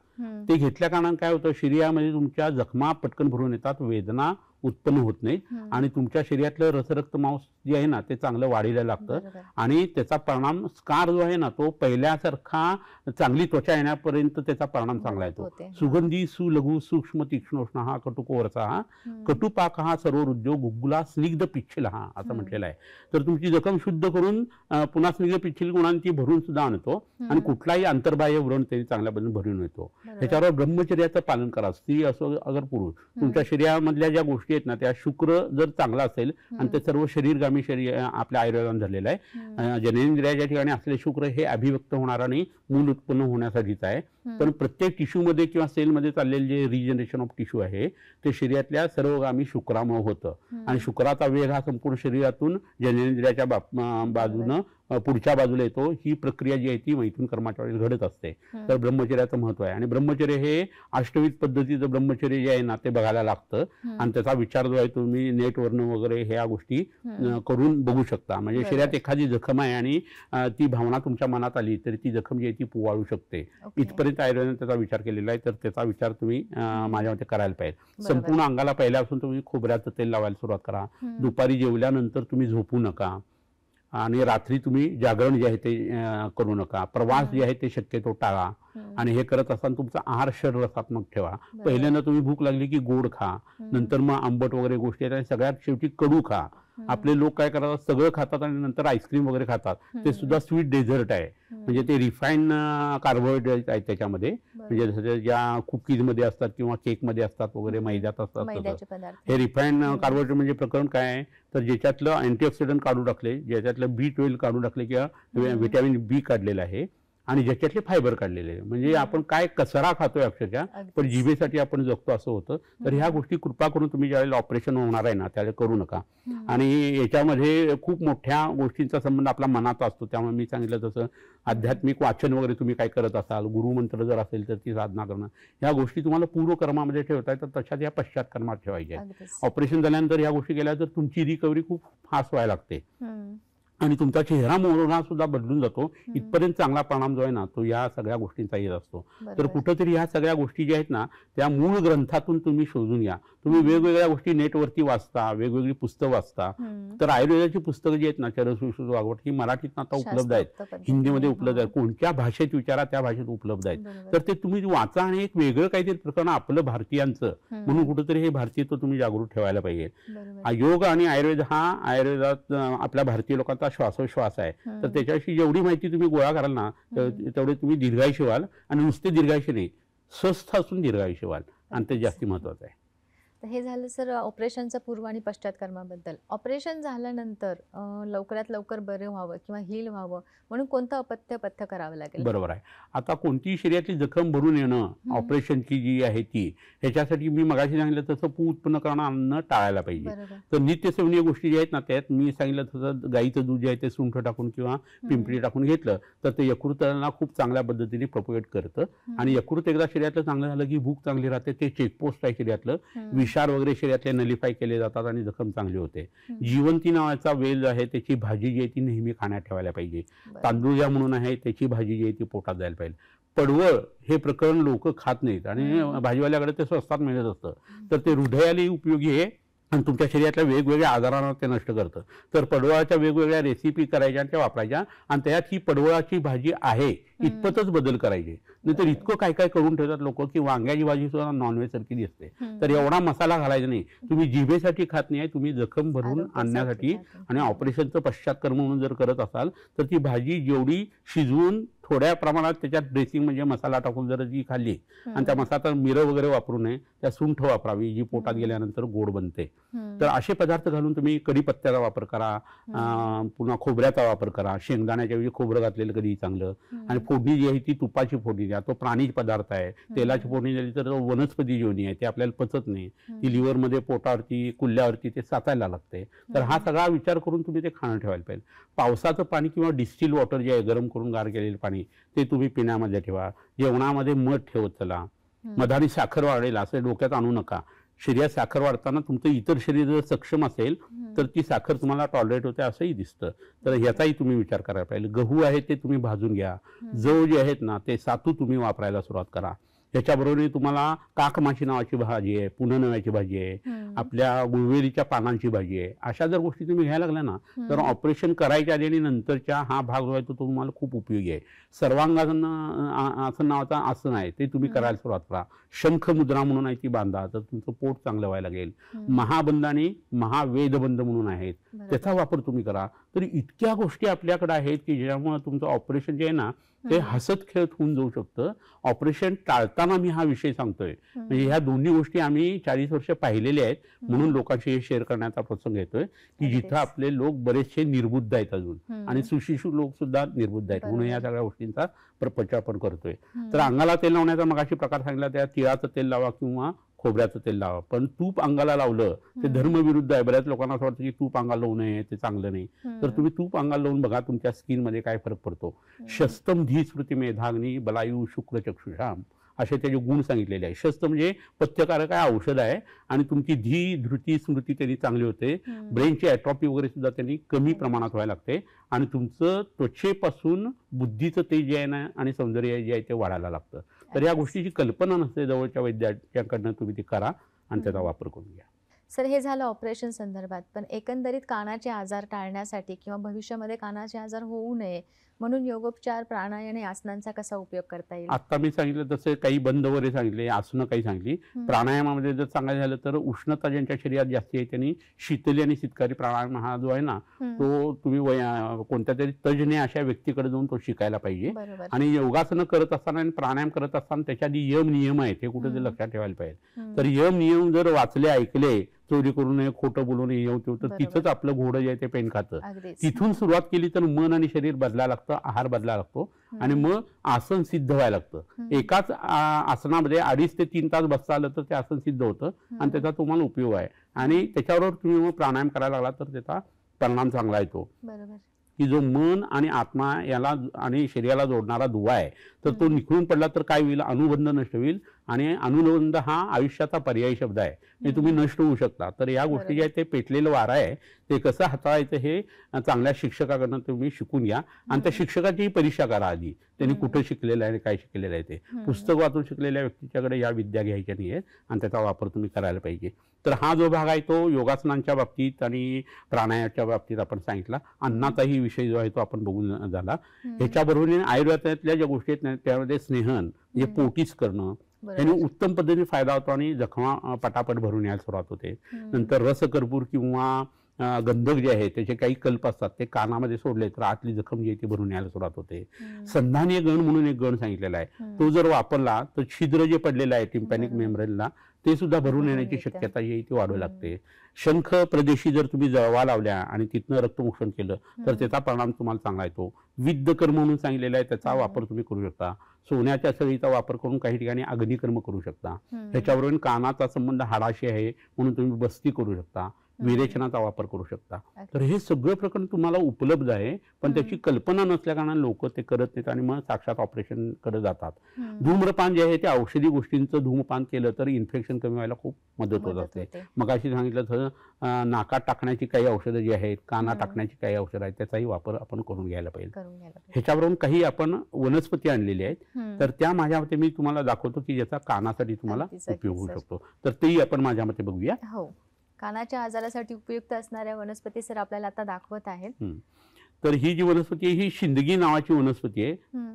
ते घेतल्या कारणाने काय होतं, शरीरामध्ये तुमच्या जखमा पटकन भरून येतात, वेदना उत्पन्न होत नाहीत आणि तुमच्या शरीरातलं रसरक्त मांस जे आहे ना ते चांगलं वाढीला लागतं. आणि त्याचा परिणाम स्कार जो आहे ना तो पहिल्यासारखा चांगली त्वचा येण्यापर्यंत त्याचा परिणाम चांगला येतो. सुगंधी सुलघु सूक्ष्म तीक्ष्णोष्ण हा कटुकोवरचा हा कटुपाक हा सर्व उद्योग गुग्गुला स्निग्ध पिच्छिल हा असं म्हटलेला आहे. तर तुमची जखम शुद्ध करून पुन्हा स्निग्ध पिच्छिल गुणांची भरून सुद्धा आणतो आणि कुठलाही अंतर्बाह्य व्रण त्यांनी चांगल्या पद्धतीने भरून येतो. ह्याच्यावर ब्रह्मचर्याचं पालन करा, स्त्री असो अगर पुरुष. तुमच्या शरीरामधल्या ज्या गोष्टी आहेत ना त्या शुक्र जर चांगला असेल आणि ते सर्व शरीरगामी शरीर आपल्या आयुर्वेदात धरलेलं आहे. जननेंद्रियाच्या ठिकाणी असलेले शुक्र हे अभिव्यक्त होणारा नाही, मूल उत्पन्न होण्यासाठीच आहे. पण प्रत्येक टिश्यूमध्ये किंवा सेलमध्ये चाललेले जे रिजनरेशन ऑफ टिश्यू आहे ते शरीरातल्या सर्वगामी शुक्रामुळे होतं. आणि शुक्राचा वेग हा संपूर्ण शरीरातून जननेंद्रियाच्या बाजूनं पुढच्या बाजूला येतो. ही प्रक्रिया जी आहे ती मैथुन कर्माच्या वेळेस घडत असते. तर ब्रह्मचर्याचं महत्व आहे. आणि ब्रह्मचर्य हे अष्टविध पद्धतीचं ब्रह्मचर्य जे आहे ना ते बघायला लागतं. आणि त्याचा विचार जो आहे तुम्ही नेटवरनं वगैरे ह्या गोष्टी करून बघू शकता. म्हणजे शरीरात एखादी जखम आहे आणि ती भावना तुमच्या मनात आली तर ती जखम जी आहे ती पुवाळू शकते. इथपर्यंत आयुर्वेदाने त्याचा विचार केलेला आहे. तर त्याचा विचार तुम्ही माझ्या मते करायला पाहिजे. संपूर्ण अंगाला पहिल्यापासून तुम्ही खोबऱ्याचं तेल लावायला सुरुवात करा. दुपारी जेवल्यानंतर तुम्ही झोपू नका. आणि रात्री तुम्ही जागरण जे आहे ते करू नका. प्रवास जे आहे ते शक्यतो टाळा. आणि हे करत असताना तुमचा आहार रसात्मक ठेवा. पहिल्यांदा तुम्ही भूक लागली की गोड खा, नंतर मग आंबट वगैरे गोष्टी आहेत, आणि सगळ्यात शेवटी कडू खा. आपले लोक काय करतात, सगळं खातात आणि नंतर आईस्क्रीम वगैरे खातात. ते सुद्धा स्वीट डेझर्ट आहे. म्हणजे ते रिफाईन कार्बोहायड्रेट आहेत त्याच्यामध्ये. म्हणजे जसं ज्या कुकीजमध्ये असतात किंवा केकमध्ये असतात वगैरे, मैद्यात असतात. हे रिफाईन कार्बोहायड्रेट म्हणजे प्रकरण काय आहे, तर ज्याच्यातलं अँटीऑक्सिडंट काढून टाकले, ज्याच्यातलं B12 काढून टाकले किंवा व्हिटॅमिन B काढलेलं आहे, आणि ज्याच्यातले फायबर काढलेले आहे. म्हणजे आपण काय कचरा खातोय अक्षरशः, पण जिभेसाठी आपण जगतो असं होतं. तर ह्या गोष्टी कृपा करून तुम्ही ज्यावेळेला ऑपरेशन होणार आहे ना त्यावेळेला करू नका. आणि याच्यामध्ये खूप मोठ्या गोष्टींचा संबंध आपला मनाचा असतो. त्यामुळे मी सांगितलं तसं आध्यात्मिक वाचन वगैरे तुम्ही काय करत असाल, गुरुमंत्र जर असेल तर ती साधना करणं, ह्या गोष्टी तुम्हाला पूर्वकर्मामध्ये ठेवता येतात, तशाच या पश्चातकर्मात ठेवायच्या. ऑपरेशन झाल्यानंतर ह्या गोष्टी केल्या तर तुमची रिकव्हरी खूप फास्ट व्हायला लागते. आणि तुमचा चेहरा मोहरा सुद्धा बदलून जातो. इथपर्यंत चांगला परिणाम जो आहे ना तो या सगळ्या गोष्टींचा येत असतो. तर कुठंतरी ह्या सगळ्या गोष्टी ज्या आहेत ना त्या मूळ ग्रंथातून तुम्ही शोधून घ्या. तुम्ही वेगवेगळ्या गोष्टी नेटवरती वाचता, वेगवेगळी पुस्तकं वाचता. तर आयुर्वेदाची पुस्तकं जी आहेत ना, चरसविश्रुत वागवट, ही मराठीत आता उपलब्ध आहेत, हिंदीमध्ये उपलब्ध आहेत. कोणत्या भाषेत विचारा त्या भाषेत उपलब्ध आहेत. तर ते तुम्ही वाचा आणि एक वेगळं काहीतरी प्रकरण आपलं भारतीयांचं म्हणून कुठंतरी हे भारतीयत्व तुम्ही जागृत ठेवायला पाहिजे. योग आणि आयुर्वेद हा आयुर्वेदात आपल्या भारतीय लोकांचा श्वासोश्वास आहे. तर त्याच्याशी जेवढी माहिती तुम्ही गोळा कराल ना तेवढे तुम्ही दीर्घायुषी व्हाल. आणि नुसते दीर्घायुषी नाही, स्वस्थ असून दीर्घायुषी व्हाल, आणि ते जास्ती महत्वाचं आहे. तर हे झालं सर ऑपरेशनचं पूर्व आणि पश्चातकर्माबद्दल. ऑपरेशन झाल्यानंतर लवकरात लवकर बरे व्हावं किंवा हील व्हावं म्हणून कोणतं अपत्य पथ्य करावं लागेल? बरोबर आहे. आता कोणतीही शरीरातली जखम भरून येणं ऑपरेशनची जी आहे ती, ह्याच्यासाठी मी मगाशी सांगितलं तसं उत्पन्न करणं अन्न टाळायला पाहिजे. तर नित्यसेवनीय गोष्टी ज्या आहेत ना त्यात मी सांगितलं तसं गाईचं दूध जे आहे ते सुंठ टाकून किंवा पिंपरी टाकून घेतलं तर ते यकृताला खूप चांगल्या पद्धतीने प्रोपोगेट करतं. आणि यकृत एकदा शरीरातलं चांगलं झालं की भूक चांगली राहते. ते चेकपोस्ट आहे शरीरातलं. विषार वगैरे शरीरातले नलिफाय केले जातात आणि जखम चांगली होते. जिवंती नावाचा वेल आहे त्याची भाजी जी आहे ती नेहमी खाण्यात ठेवायला पाहिजे. तांदूळ ज्या म्हणून आहे त्याची भाजी जी आहे ती पोटात जायला पाहिजे. पडवळ हे प्रकरण लोक खात नाहीत आणि भाजीवाल्याकडे ते स्वस्तात मिळत असतं. तर ते हृदयालाही उपयोगी आहे आणि तुमच्या शरीरातल्या वेगवेगळ्या आजारांना ते नष्ट करतं. तर पडवळाच्या वेगवेगळ्या रेसिपी करायच्या आणि त्या वापरायच्या. आणि त्यात ही पडवळाची भाजी आहे इतपतच बदल करायचे. नाहीतर इतकं काय काय करून ठेवतात लोक की वांग्याची भाजी सुद्धा नॉनव्हेज सारखी दिसते. तर एवढा मसाला घालायचा नाही. तुम्ही जिभेसाठी खात नाही, तुम्ही जखम भरून आणण्यासाठी आणि ऑपरेशनचं पश्चातकर्म म्हणून जर करत असाल तर ती भाजी जेवढी शिजवून थोड्या प्रमाणात त्याच्यात ड्रेसिंग म्हणजे मसाला टाकून जर जी खाल्ली आणि त्या मसाला मिरं वगैरे वापरू नये, त्या सुंठ वापरावी जी पोटात गेल्यानंतर गोड बनते. तर असे पदार्थ घालून तुम्ही कढीपत्त्याचा वापर करा, पुन्हा खोबऱ्याचा वापर करा. शेंगदाण्याच्या वेळी खोबरं घातलेलं कधी चांगलं. आणि फोडणी जी आहे ती तुपाची फोडणी द्या. तो प्राणी पदार्थ आहे. तेलाची फोडणी दिली तर वनस्पती जेवणी आहे, ते आपल्याला पचत नाही. ती लिव्हरमध्ये, पोटावरती, कुल्ल्यावरती ते साचायला लागते. तर हा सगळा विचार करून तुम्ही ते खाणं ठेवायला पाहिजे. पावसाचं पाणी किंवा डिस्टिल वॉटर जे आहे गरम करून गार केलेलं पाणी ते तुम्ही पिण्यामध्ये ठेवा. जेवणामध्ये मध ठेवत चला. मधाने साखर वाढेल असं डोक्यात आणू नका. शरीरात साखर वाढताना तुमचं इतर शरीर जर सक्षम असेल तर ती साखर तुम्हाला टॉलरेट होते असंही दिसतं. तर ह्याचाही तुम्ही विचार करायला पाहिजे. गहू आहे ते तुम्ही भाजून घ्या. जव जे आहेत ना ते सातू तुम्ही वापरायला सुरुवात करा. याच्याबरोबर तुम्हाला काकमाशी नावाची भाजी आहे, पुननव्याची भाजी आहे, आपल्या गुळवेलीच्या पानांची भाजी आहे. अशा जर गोष्टी तुम्ही घ्यायला लागल्या ना तर ऑपरेशन करायच्या आधी आणि नंतरच्या हा भाग जो आहे तो तुम्हाला खूप उपयोगी आहे. सर्वांगासन आसन नावाचा आसन आहे ते तुम्ही करायला सुरुवात करा. शंख मुद्रा म्हणून आहे ती बांधा तर तुमचं पोट चांगलं व्हायला लागेल. महाबंध आणि महावेदबंध म्हणून आहेत त्याचा वापर तुम्ही करा. तर इतक्या गोष्टी आपल्याकडे आहेत की ज्यामुळे तुमचं ऑपरेशन जे आहे ना ते हसत खेळत होऊन जाऊ शकतं. ऑपरेशन टाळताना मी हा विषय सांगतोय. म्हणजे ह्या दोन्ही गोष्टी आम्ही 40 वर्ष पाहिलेल्या आहेत, म्हणून लोकांशी हे शेअर करण्याचा प्रसंग येतोय की जिथं आपले लोक बरेचसे निर्बुद्ध आहेत अजून, आणि सुशिक्षित लोक सुद्धा निर्बुद्ध आहेत, म्हणून या सगळ्या गोष्टींचा प्रपंच आपण करतोय. तर अंगाला तेल लावण्याचा मगाशी प्रकार सांगितला, त्या तिळाचं तेल लावा किंवा खोबऱ्याचं तेल लावा. पण तूप अंगाला लावलं ते धर्मविरुद्ध आहे. बऱ्याच लोकांना असं वाटतं की तूप अंगाला लावू नये, ते चांगलं नाही. तर तुम्ही तूप अंगाला लावून बघा तुमच्या स्किन मध्ये काय फरक पडतो. शस्त्रम धी स्मृती मेधाग्नी बलायू शुक्र चक्षुषाम असे त्याचे गुण सांगितलेले आहे. शस्त्र म्हणजे पथ्यकारक आहे, औषध आहे, आणि तुमची धी धृती स्मृती त्यांनी चांगली होते. ब्रेनची ॲट्रॉफी वगैरे सुद्धा त्यांनी कमी प्रमाणात व्हायला लागते, आणि तुमचं त्वचेपासून बुद्धीचं तेज जे आहे ना आणि सौंदर्य जे आहे ते वाढायला लागतं. तर या गोष्टीची कल्पना नसते, जवळच्या वैद्याकडनं तुम्ही ती करा आणि त्याचा वापर करून घ्या. सर, हे झालं ऑपरेशन संदर्भात, पण एकंदरीत कानाचे आजार टाळण्यासाठी किंवा भविष्यामध्ये कानाचे आजार होऊ नये म्हणून योगोपचार, प्राणायाम आणि आसनांचा कसा उपयोग करता येईल? आता मी सांगितलं तसं काही बंद वगैरे सांगितले, आसनं काही सांगली. प्राणायामामध्ये जर सांगायचं झालं तर उष्णता ज्यांच्या शरीरात जास्ती आहे त्यांनी शीतली आणि शीतकारी प्राणायाम हा जो आहे ना, तो तुम्ही कोणत्या तरी तज्ञ अशा व्यक्तीकडे जाऊन तो शिकायला पाहिजे. आणि योगासनं करत असताना आणि प्राणायाम करत असताना त्याच्या आधी नियम आहेत, हे कुठे लक्षात ठेवायला पाहिजे. तर नियम जर वाचले, ऐकले, चोरी करू नये, खोटं बोलू नये, तर तिथंच आपलं घोडं जे आहे ते पेन खातं. तिथून सुरुवात केली तर मन आणि शरीर बदलायला लागतं, आहार बदलायला लागतो, आणि मग आसन सिद्ध व्हायला लागतं. एकाच आसनामध्ये 2.5 ते 3 तास बसता आलं तर ते आसन सिद्ध होतं, आणि त्याचा तुम्हाला उपयोग आहे. आणि त्याच्याबरोबर तुम्ही मग प्राणायाम करायला लागला तर त्याचा परिणाम चांगला येतो. की जो मन आणि आत्मा याला आणि शरीराला जोडणारा दुवा आहे, तर तो निखळून पडला तर काय होईल, अनुबंध नष्ट होईल. आणि अनुबंध हा आयुष्याचा पर्यायी शब्द आहे, म्हणजे तुम्ही नष्ट होऊ शकता. तर या गोष्टी जे आहेत ते पेटलेलं वारा आहे, ते कसं हाताळायचं हे चांगल्या शिक्षकाकडनं तुम्ही शिकून घ्या. आणि त्या शिक्षकाची परीक्षा करा आधी, त्यांनी कुठं शिकलेलं आहे आणि काय शिकलेलं आहे. ते पुस्तक वाचून शिकलेल्या व्यक्तीच्याकडे या विद्या घ्यायच्या नाही आहेत, आणि त्याचा वापर तुम्ही करायला पाहिजे. तर हा जो भाग आहे तो योगासनांच्या बाबतीत आणि प्राणायामाच्या बाबतीत आपण सांगितला. अन्नाचाही विषय जो आहे तो आपण बघून झाला. ह्याच्याबरोबर आयुर्वेदातल्या ज्या गोष्टी आहेत त्यामध्ये स्नेहन म्हणजे पोटीच करणं, त्याने उत्तम पद्धतीने फायदा होतो आणि जखमा पटापट भरून यायला सुरुवात होते. नंतर रसकर्पूर किंवा गंधक जे आहे त्याचे काही कल्प असतात, ते कानामध्ये सोडले तर आतली जखम जी आहे ती भरून यायला सुरुवात होते. संधानीय गण म्हणून एक गण सांगितलेला आहे, तो जर वापरला तर छिद्र जे पडलेलं आहे टिम्पॅनिक मेम्ब्रेनला ते सुद्धा भरून येण्याची शक्यता जी आहे ती वाढू लागते. शंख प्रदेशी जर तुम्ही जळवा लावल्या आणि तिथनं रक्तमोक्षण केलं तर त्याचा परिणाम तुम्हाला चांगला येतो. विद्धकर्म म्हणून सांगितलेला आहे, त्याचा वापर तुम्ही करू शकता. सोन्याच्या सळीचा वापर करून काही ठिकाणी अग्निकर्म करू शकता. ह्याच्याबरोबर कानाचा संबंध हाडाशी आहे म्हणून तुम्ही बस्ती करू शकता, विरेचनाचा वापर करू शकता. तर हे सगळं प्रकरण तुम्हाला उपलब्ध आहे, पण त्याची कल्पना नसल्या कारणाने लोक ते करत नाहीत आणि मग साक्षात ऑपरेशन कडे जातात. धूम्रपान जे आहे ते औषधी गोष्टींचं धूमपान केलं तर इन्फेक्शन कमी व्हायला खूप मदत होत असते. मग अशी सांगितलं तर नाकात टाकण्याची काही औषधं जी आहेत, कानात टाकण्याची काही औषधं आहेत, त्याचाही वापर आपण करून घ्यायला पाहिजे. ह्याच्याबरोबर काही आपण वनस्पती आणलेली आहेत, तर त्या माझ्या मते मी तुम्हाला दाखवतो की ज्याचा कानासाठी तुम्हाला उपयोग होऊ शकतो. तर तेही आपण माझ्या मते बघूया. कानाच्या आजारासाठी उपयुक्त असणाऱ्या वनस्पती सर आपल्याला आता दाखवत आहेत. तर ही जी वनस्पती आहे ही शिंदगी नावाची वनस्पती आहे.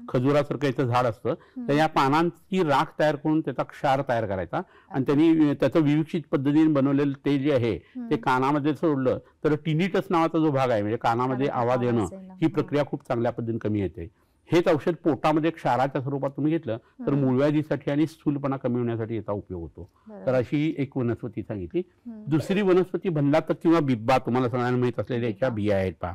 खजुरासारखं याचं झाड असतं, तर या पानांची राख तयार करून त्याचा क्षार तयार करायचा आणि त्यांनी त्याचं विविक्षित पद्धतीने बनवलेलं ते जे आहे ते कानामध्ये सोडलं तर टिनिटस नावाचा जो भाग आहे म्हणजे कानामध्ये आवाज येणं, ही प्रक्रिया खूप चांगल्या पद्धतीने कमी येते. हेच औषध पोटामध्ये क्षाराच्या स्वरूपात तुम्ही घेतलं तर मूळव्याधीसाठी आणि स्थूलपणा कमी होण्यासाठी याचा उपयोग होतो. तर अशी एक वनस्पती सांगितली. दुसरी वनस्पती भल्लातक किंवा बिब्बा, तुम्हाला सगळ्यांना माहित असलेल्या याच्या बिया आहेत पहा.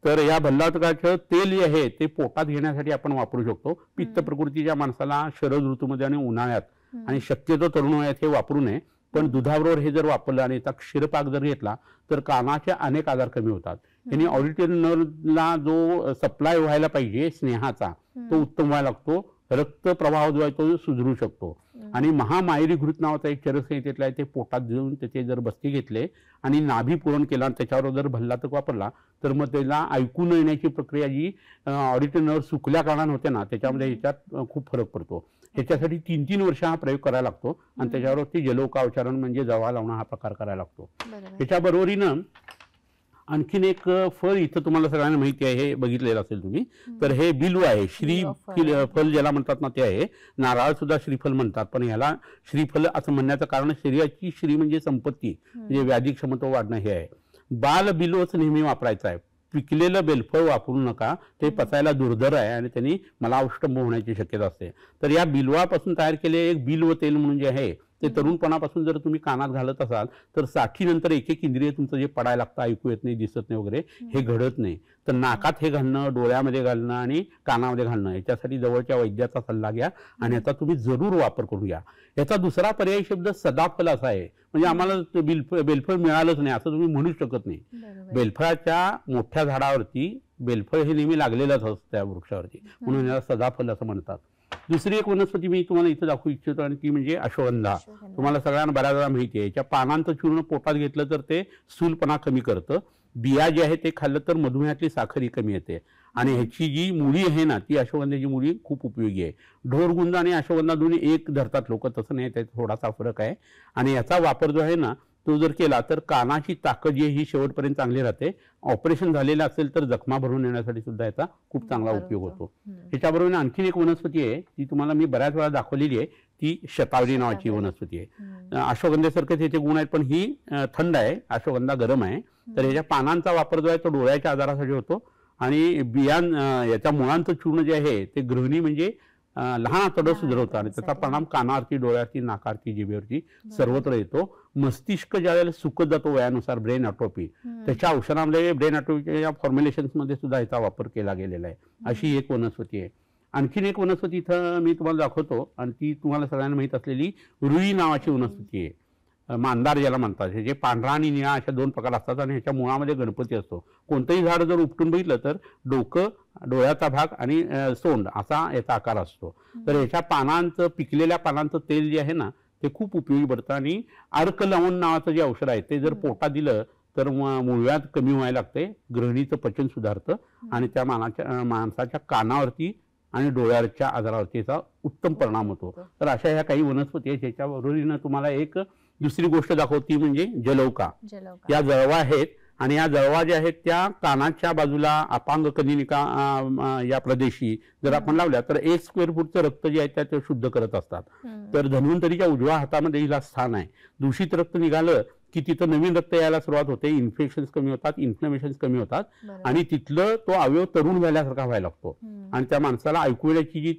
तर या भल्लातकाचं तेल जे आहे ते पोटात घेण्यासाठी आपण वापरू शकतो. पित्त प्रकृतीच्या माणसाला शरद ऋतूमध्ये आणि उन्हाळ्यात आणि शक्यतो तरुण वयात हे वापरू नये, पण दुधाबरोबर हे जर वापरलं आणि त्याचा क्षीरपाक जर घेतला तर कानाचे अनेक आजार कमी होतात. यांनी ऑडिटरी नर्वला जो सप्लाय व्हायला पाहिजे स्नेहाचा तो उत्तम व्हायला लागतो. रक्त प्रवाह जो आहे तो सुधारू शकतो. आणि महामायरी घृत नावाचा एक चरसंहितेतला आहे, ते पोटात देऊन त्याचे जर बस्ती घेतले आणि नाभी पूरण केला आणि त्याच्यावर जर भल्लातक वापरला तर मग त्याला ऐकू न येण्याची प्रक्रिया जी ऑडिटरी नर्व सुकल्या कारणाने होते ना त्याच्यामध्ये ह्याच्यात खूप फरक पडतो. ह्याच्यासाठी 3-3 वर्ष हा प्रयोग करायला लागतो आणि त्याच्यावरती जलोकावचारण म्हणजे जवा लावणं हा प्रकार करायला लागतो. ह्याच्याबरोबरीनं आणखीन एक फळ इथं तुम्हाला सगळ्यांना माहिती आहे, हे बघितलेलं असेल तुम्ही. तर हे बिल्व आहे, श्रीफल ज्याला म्हणतात ना ते आहे. नारळ सुद्धा श्रीफल म्हणतात, पण ह्याला श्रीफल असं म्हणण्याचं कारण शरीराची श्री म्हणजे संपत्ती म्हणजे व्याधी क्षमता वाढणं हे आहे. बाल बिल्वच नेहमी वापरायचं आहे. पिकलेलं बेलफळ वापरू नका, ते पचायला दुर्धर आहे आणि त्यांनी मलावष्टंभ होण्याची शक्यता असते. तर या बिलवापासून तयार केलेले एक बिल्व तेल म्हणून जे आहे ते तरुणपणापासून जर तुम्ही कानात घालत असाल तर 60 नंतर एक एक इंद्रिय तुमचं जे पडायला लागतं, ऐकू येत नाही, दिसत नाही वगैरे, हे घडत नाही. तर नाकात हे घालणं, डोळ्यामध्ये घालणं आणि कानामध्ये घालणं, याच्यासाठी जवळच्या वैद्याचा सल्ला घ्या आणि याचा तुम्ही जरूर वापर करून घ्या. याचा दुसरा पर्यायी शब्द सदाफल असा आहे. म्हणजे आम्हाला बेलफळ मिळालंच नाही असं तुम्ही म्हणू शकत नाही. बेलफळाच्या मोठ्या झाडावरती बेलफळ हे नेहमी लागलेलंच असतं त्या वृक्षावरती, म्हणून याला सदाफल असं म्हणतात. दुसरी एक वनस्पती मी तुम्हाला इथं दाखवू इच्छितो आणि ती म्हणजे अश्वगंधा. तुम्हाला सगळ्यांना बऱ्याच वेळा माहिती आहे, याच्या पानांचं चूर्ण पोटात घेतलं तर ते स्थूलपणा कमी करतं. बिया जे आहे ते खाल्लं तर मधुमेहातली साखर ही कमी येते. आणि ह्याची जी मुळी आहे ना, ती अश्वगंधाची मुळी खूप उपयोगी आहे. ढोरगुंज आणि अश्वगंधा दोन्ही एक धरतात लोक, तसं नाही, त्यात थोडासा फरक आहे. आणि याचा वापर जो आहे ना तो जर केला तर कानाची ताकद जी ही शेवटपर्यंत चांगली राहते. ऑपरेशन झालेलं असेल तर जखमा भरून येण्यासाठी सुद्धा याचा खूप चांगला उपयोग होतो. ह्याच्याबरोबर आणखीन एक वनस्पती आहे, ती तुम्हाला मी बऱ्याच वेळा दाखवलेली आहे, ती शतावरी नावाची वनस्पती आहे. अश्वगंधेसारखेच ह्याचे गुण आहेत, पण ही थंड आहे, अश्वगंधा गरम आहे. तर ह्याच्या पानांचा वापर जो आहे तो डोळ्याच्या आजारासाठी होतो. आणि याच्या मुळांचं चूर्ण जे आहे ते गृहिणी म्हणजे लहान आतडं सुधारवतं आणि त्याचा परिणाम कानावरती, डोळ्यावरती, नाकावरती, जिभेवरती सर्वत्र येतो. मस्तिष्क ज्या वेळेला सुकत जातो वयानुसार, ब्रेन ॲट्रोफी, त्याच्या औषधामध्ये ब्रेन ॲट्रोफीच्या फॉर्म्युलेशन्समध्ये सुद्धा याचा वापर केला गेलेला आहे. अशी एक वनस्पती आहे. आणखीन एक वनस्पती इथं मी तुम्हाला दाखवतो आणि ती तुम्हाला सगळ्यांना माहीत असलेली रुई नावाची वनस्पती आहे. मांदार ज्याला म्हणतात, हे जे पांढरा आणि निळा अशा दोन प्रकार असतात आणि ह्याच्या मुळामध्ये गणपती असतो. कोणतंही झाड जर उपटून बघितलं तर डोकं, डोळ्याचा भाग आणि सोंड असा याचा आकार असतो. तर ह्याच्या पानांचं, पिकलेल्या पानांचं तेल जे आहे ना ते खूप उपयोगी पडतं. आणि अर्क लावून नावाचं जे औषध आहे ते जर पोटात दिलं तर मूळव्याध कमी व्हायला लागते, गृहिणीचं पचन सुधारतं आणि त्या माणसाच्या कानावरती आणि डोळ्याच्या आजारावरती याचा उत्तम परिणाम होतो. तर अशा ह्या काही वनस्पती आहेत. ह्याच्याबरोबरीनं तुम्हाला एक दुसरी गोष्ट दाखवती म्हणजे जलौका. या जळवा आहेत आणि या जळवा ज्या आहेत त्या कानाच्या बाजूला अपांग कनिनिका या प्रदेशी जर आपण लावल्या तर 1 स्क्वेअर फूटचं रक्त जे आहे ते शुद्ध करत असतात. तर धन्वंतरीच्या उजव्या हातामध्ये हिला स्थान आहे. दूषित रक्त निघालं की तिथं नवीन रक्त यायला सुरुवात होते, इन्फेक्शन्स कमी होतात, इन्फ्लमेशन्स कमी होतात आणि तिथलं तो अवयव तरुण झाल्यासारखा व्हायला लागतो. आणि त्या माणसाला ऐकू येण्याची जी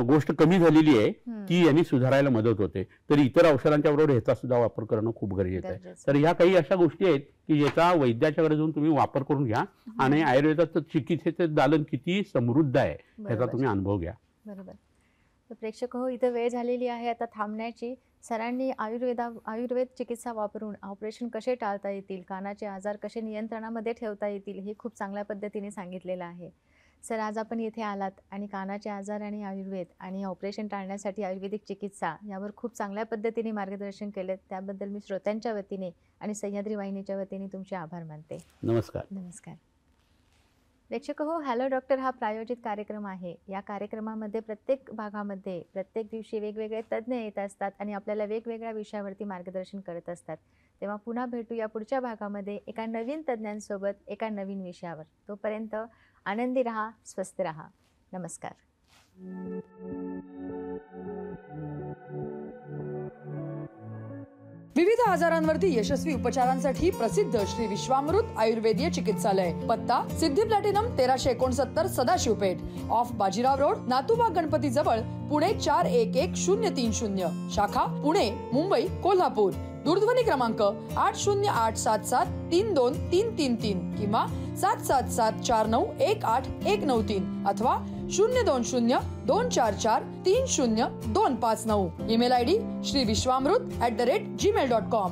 गोष्ट कमी झालेली आहे ती यांनी सुधारायला मदत होते. तर इतर औषधांच्या बरोबर ह्याचा सुद्धा वापर करणं खूप गरजेचं आहे. तर ह्या काही अशा गोष्टी आहेत की ज्याचा वैद्याच्याकडे जाऊन तुम्ही वापर करून घ्या आणि आयुर्वेदाचं चिकित्सेचं दालन किती समृद्ध आहे ह्याचा तुम्ही अनुभव घ्या. बरोबर. तर प्रेक्षक हो, इथं वेळ झालेली आहे आता थांबण्याची. सरांनी आयुर्वेद चिकित्सा वापरून ऑपरेशन कसे टाळता येतील, कानाचे आजार कसे नियंत्रणामध्ये ठेवता येतील हे खूप चांगल्या पद्धतीने सांगितलेलं आहे. सर, आज आपण इथे आलात आणि कानाचे आजार आणि आयुर्वेद आणि ऑपरेशन टाळण्यासाठी आयुर्वेदिक चिकित्सा यावर खूप चांगल्या पद्धतीने मार्गदर्शन केलं. त्याबद्दल मी श्रोत्यांच्या वतीने आणि सह्याद्री वाहिनीच्या वतीने तुमचे आभार मानते. नमस्कार. नमस्कार. प्रेक्षक हो, हॅलो डॉक्टर हा प्रायोजित कार्यक्रम आहे. या कार्यक्रमामध्ये प्रत्येक भागामध्ये प्रत्येक दिवशी वेगवेगळे तज्ज्ञ येत असतात आणि आपल्याला वेगवेगळ्या विषयावरती मार्गदर्शन करत असतात. तेव्हा पुन्हा भेटूया पुढच्या भागामध्ये एका नवीन तज्ज्ञांसोबत एका नवीन विषयावर. तोपर्यंत आनंदी रहा, स्वस्थ रहा. नमस्कार. विविध आजारांवरती यशस्वी उपचारांसाठी प्रसिद्ध श्री विश्वामृत आयुर्वेदीय चिकित्सालय. पत्ता Siddhi platinum 1369 Sadashivpeth, off Bajirao road, Natubag Ganpati जवळ, पुणे 411030. शाखा पुणे, मुंबई, कोल्हापूर. दूरध्वनी क्रमांक 8087732333 किंवा 7774918193 अथवा 02024430259. Email ID श्रीविश्वामृत@gmail.com.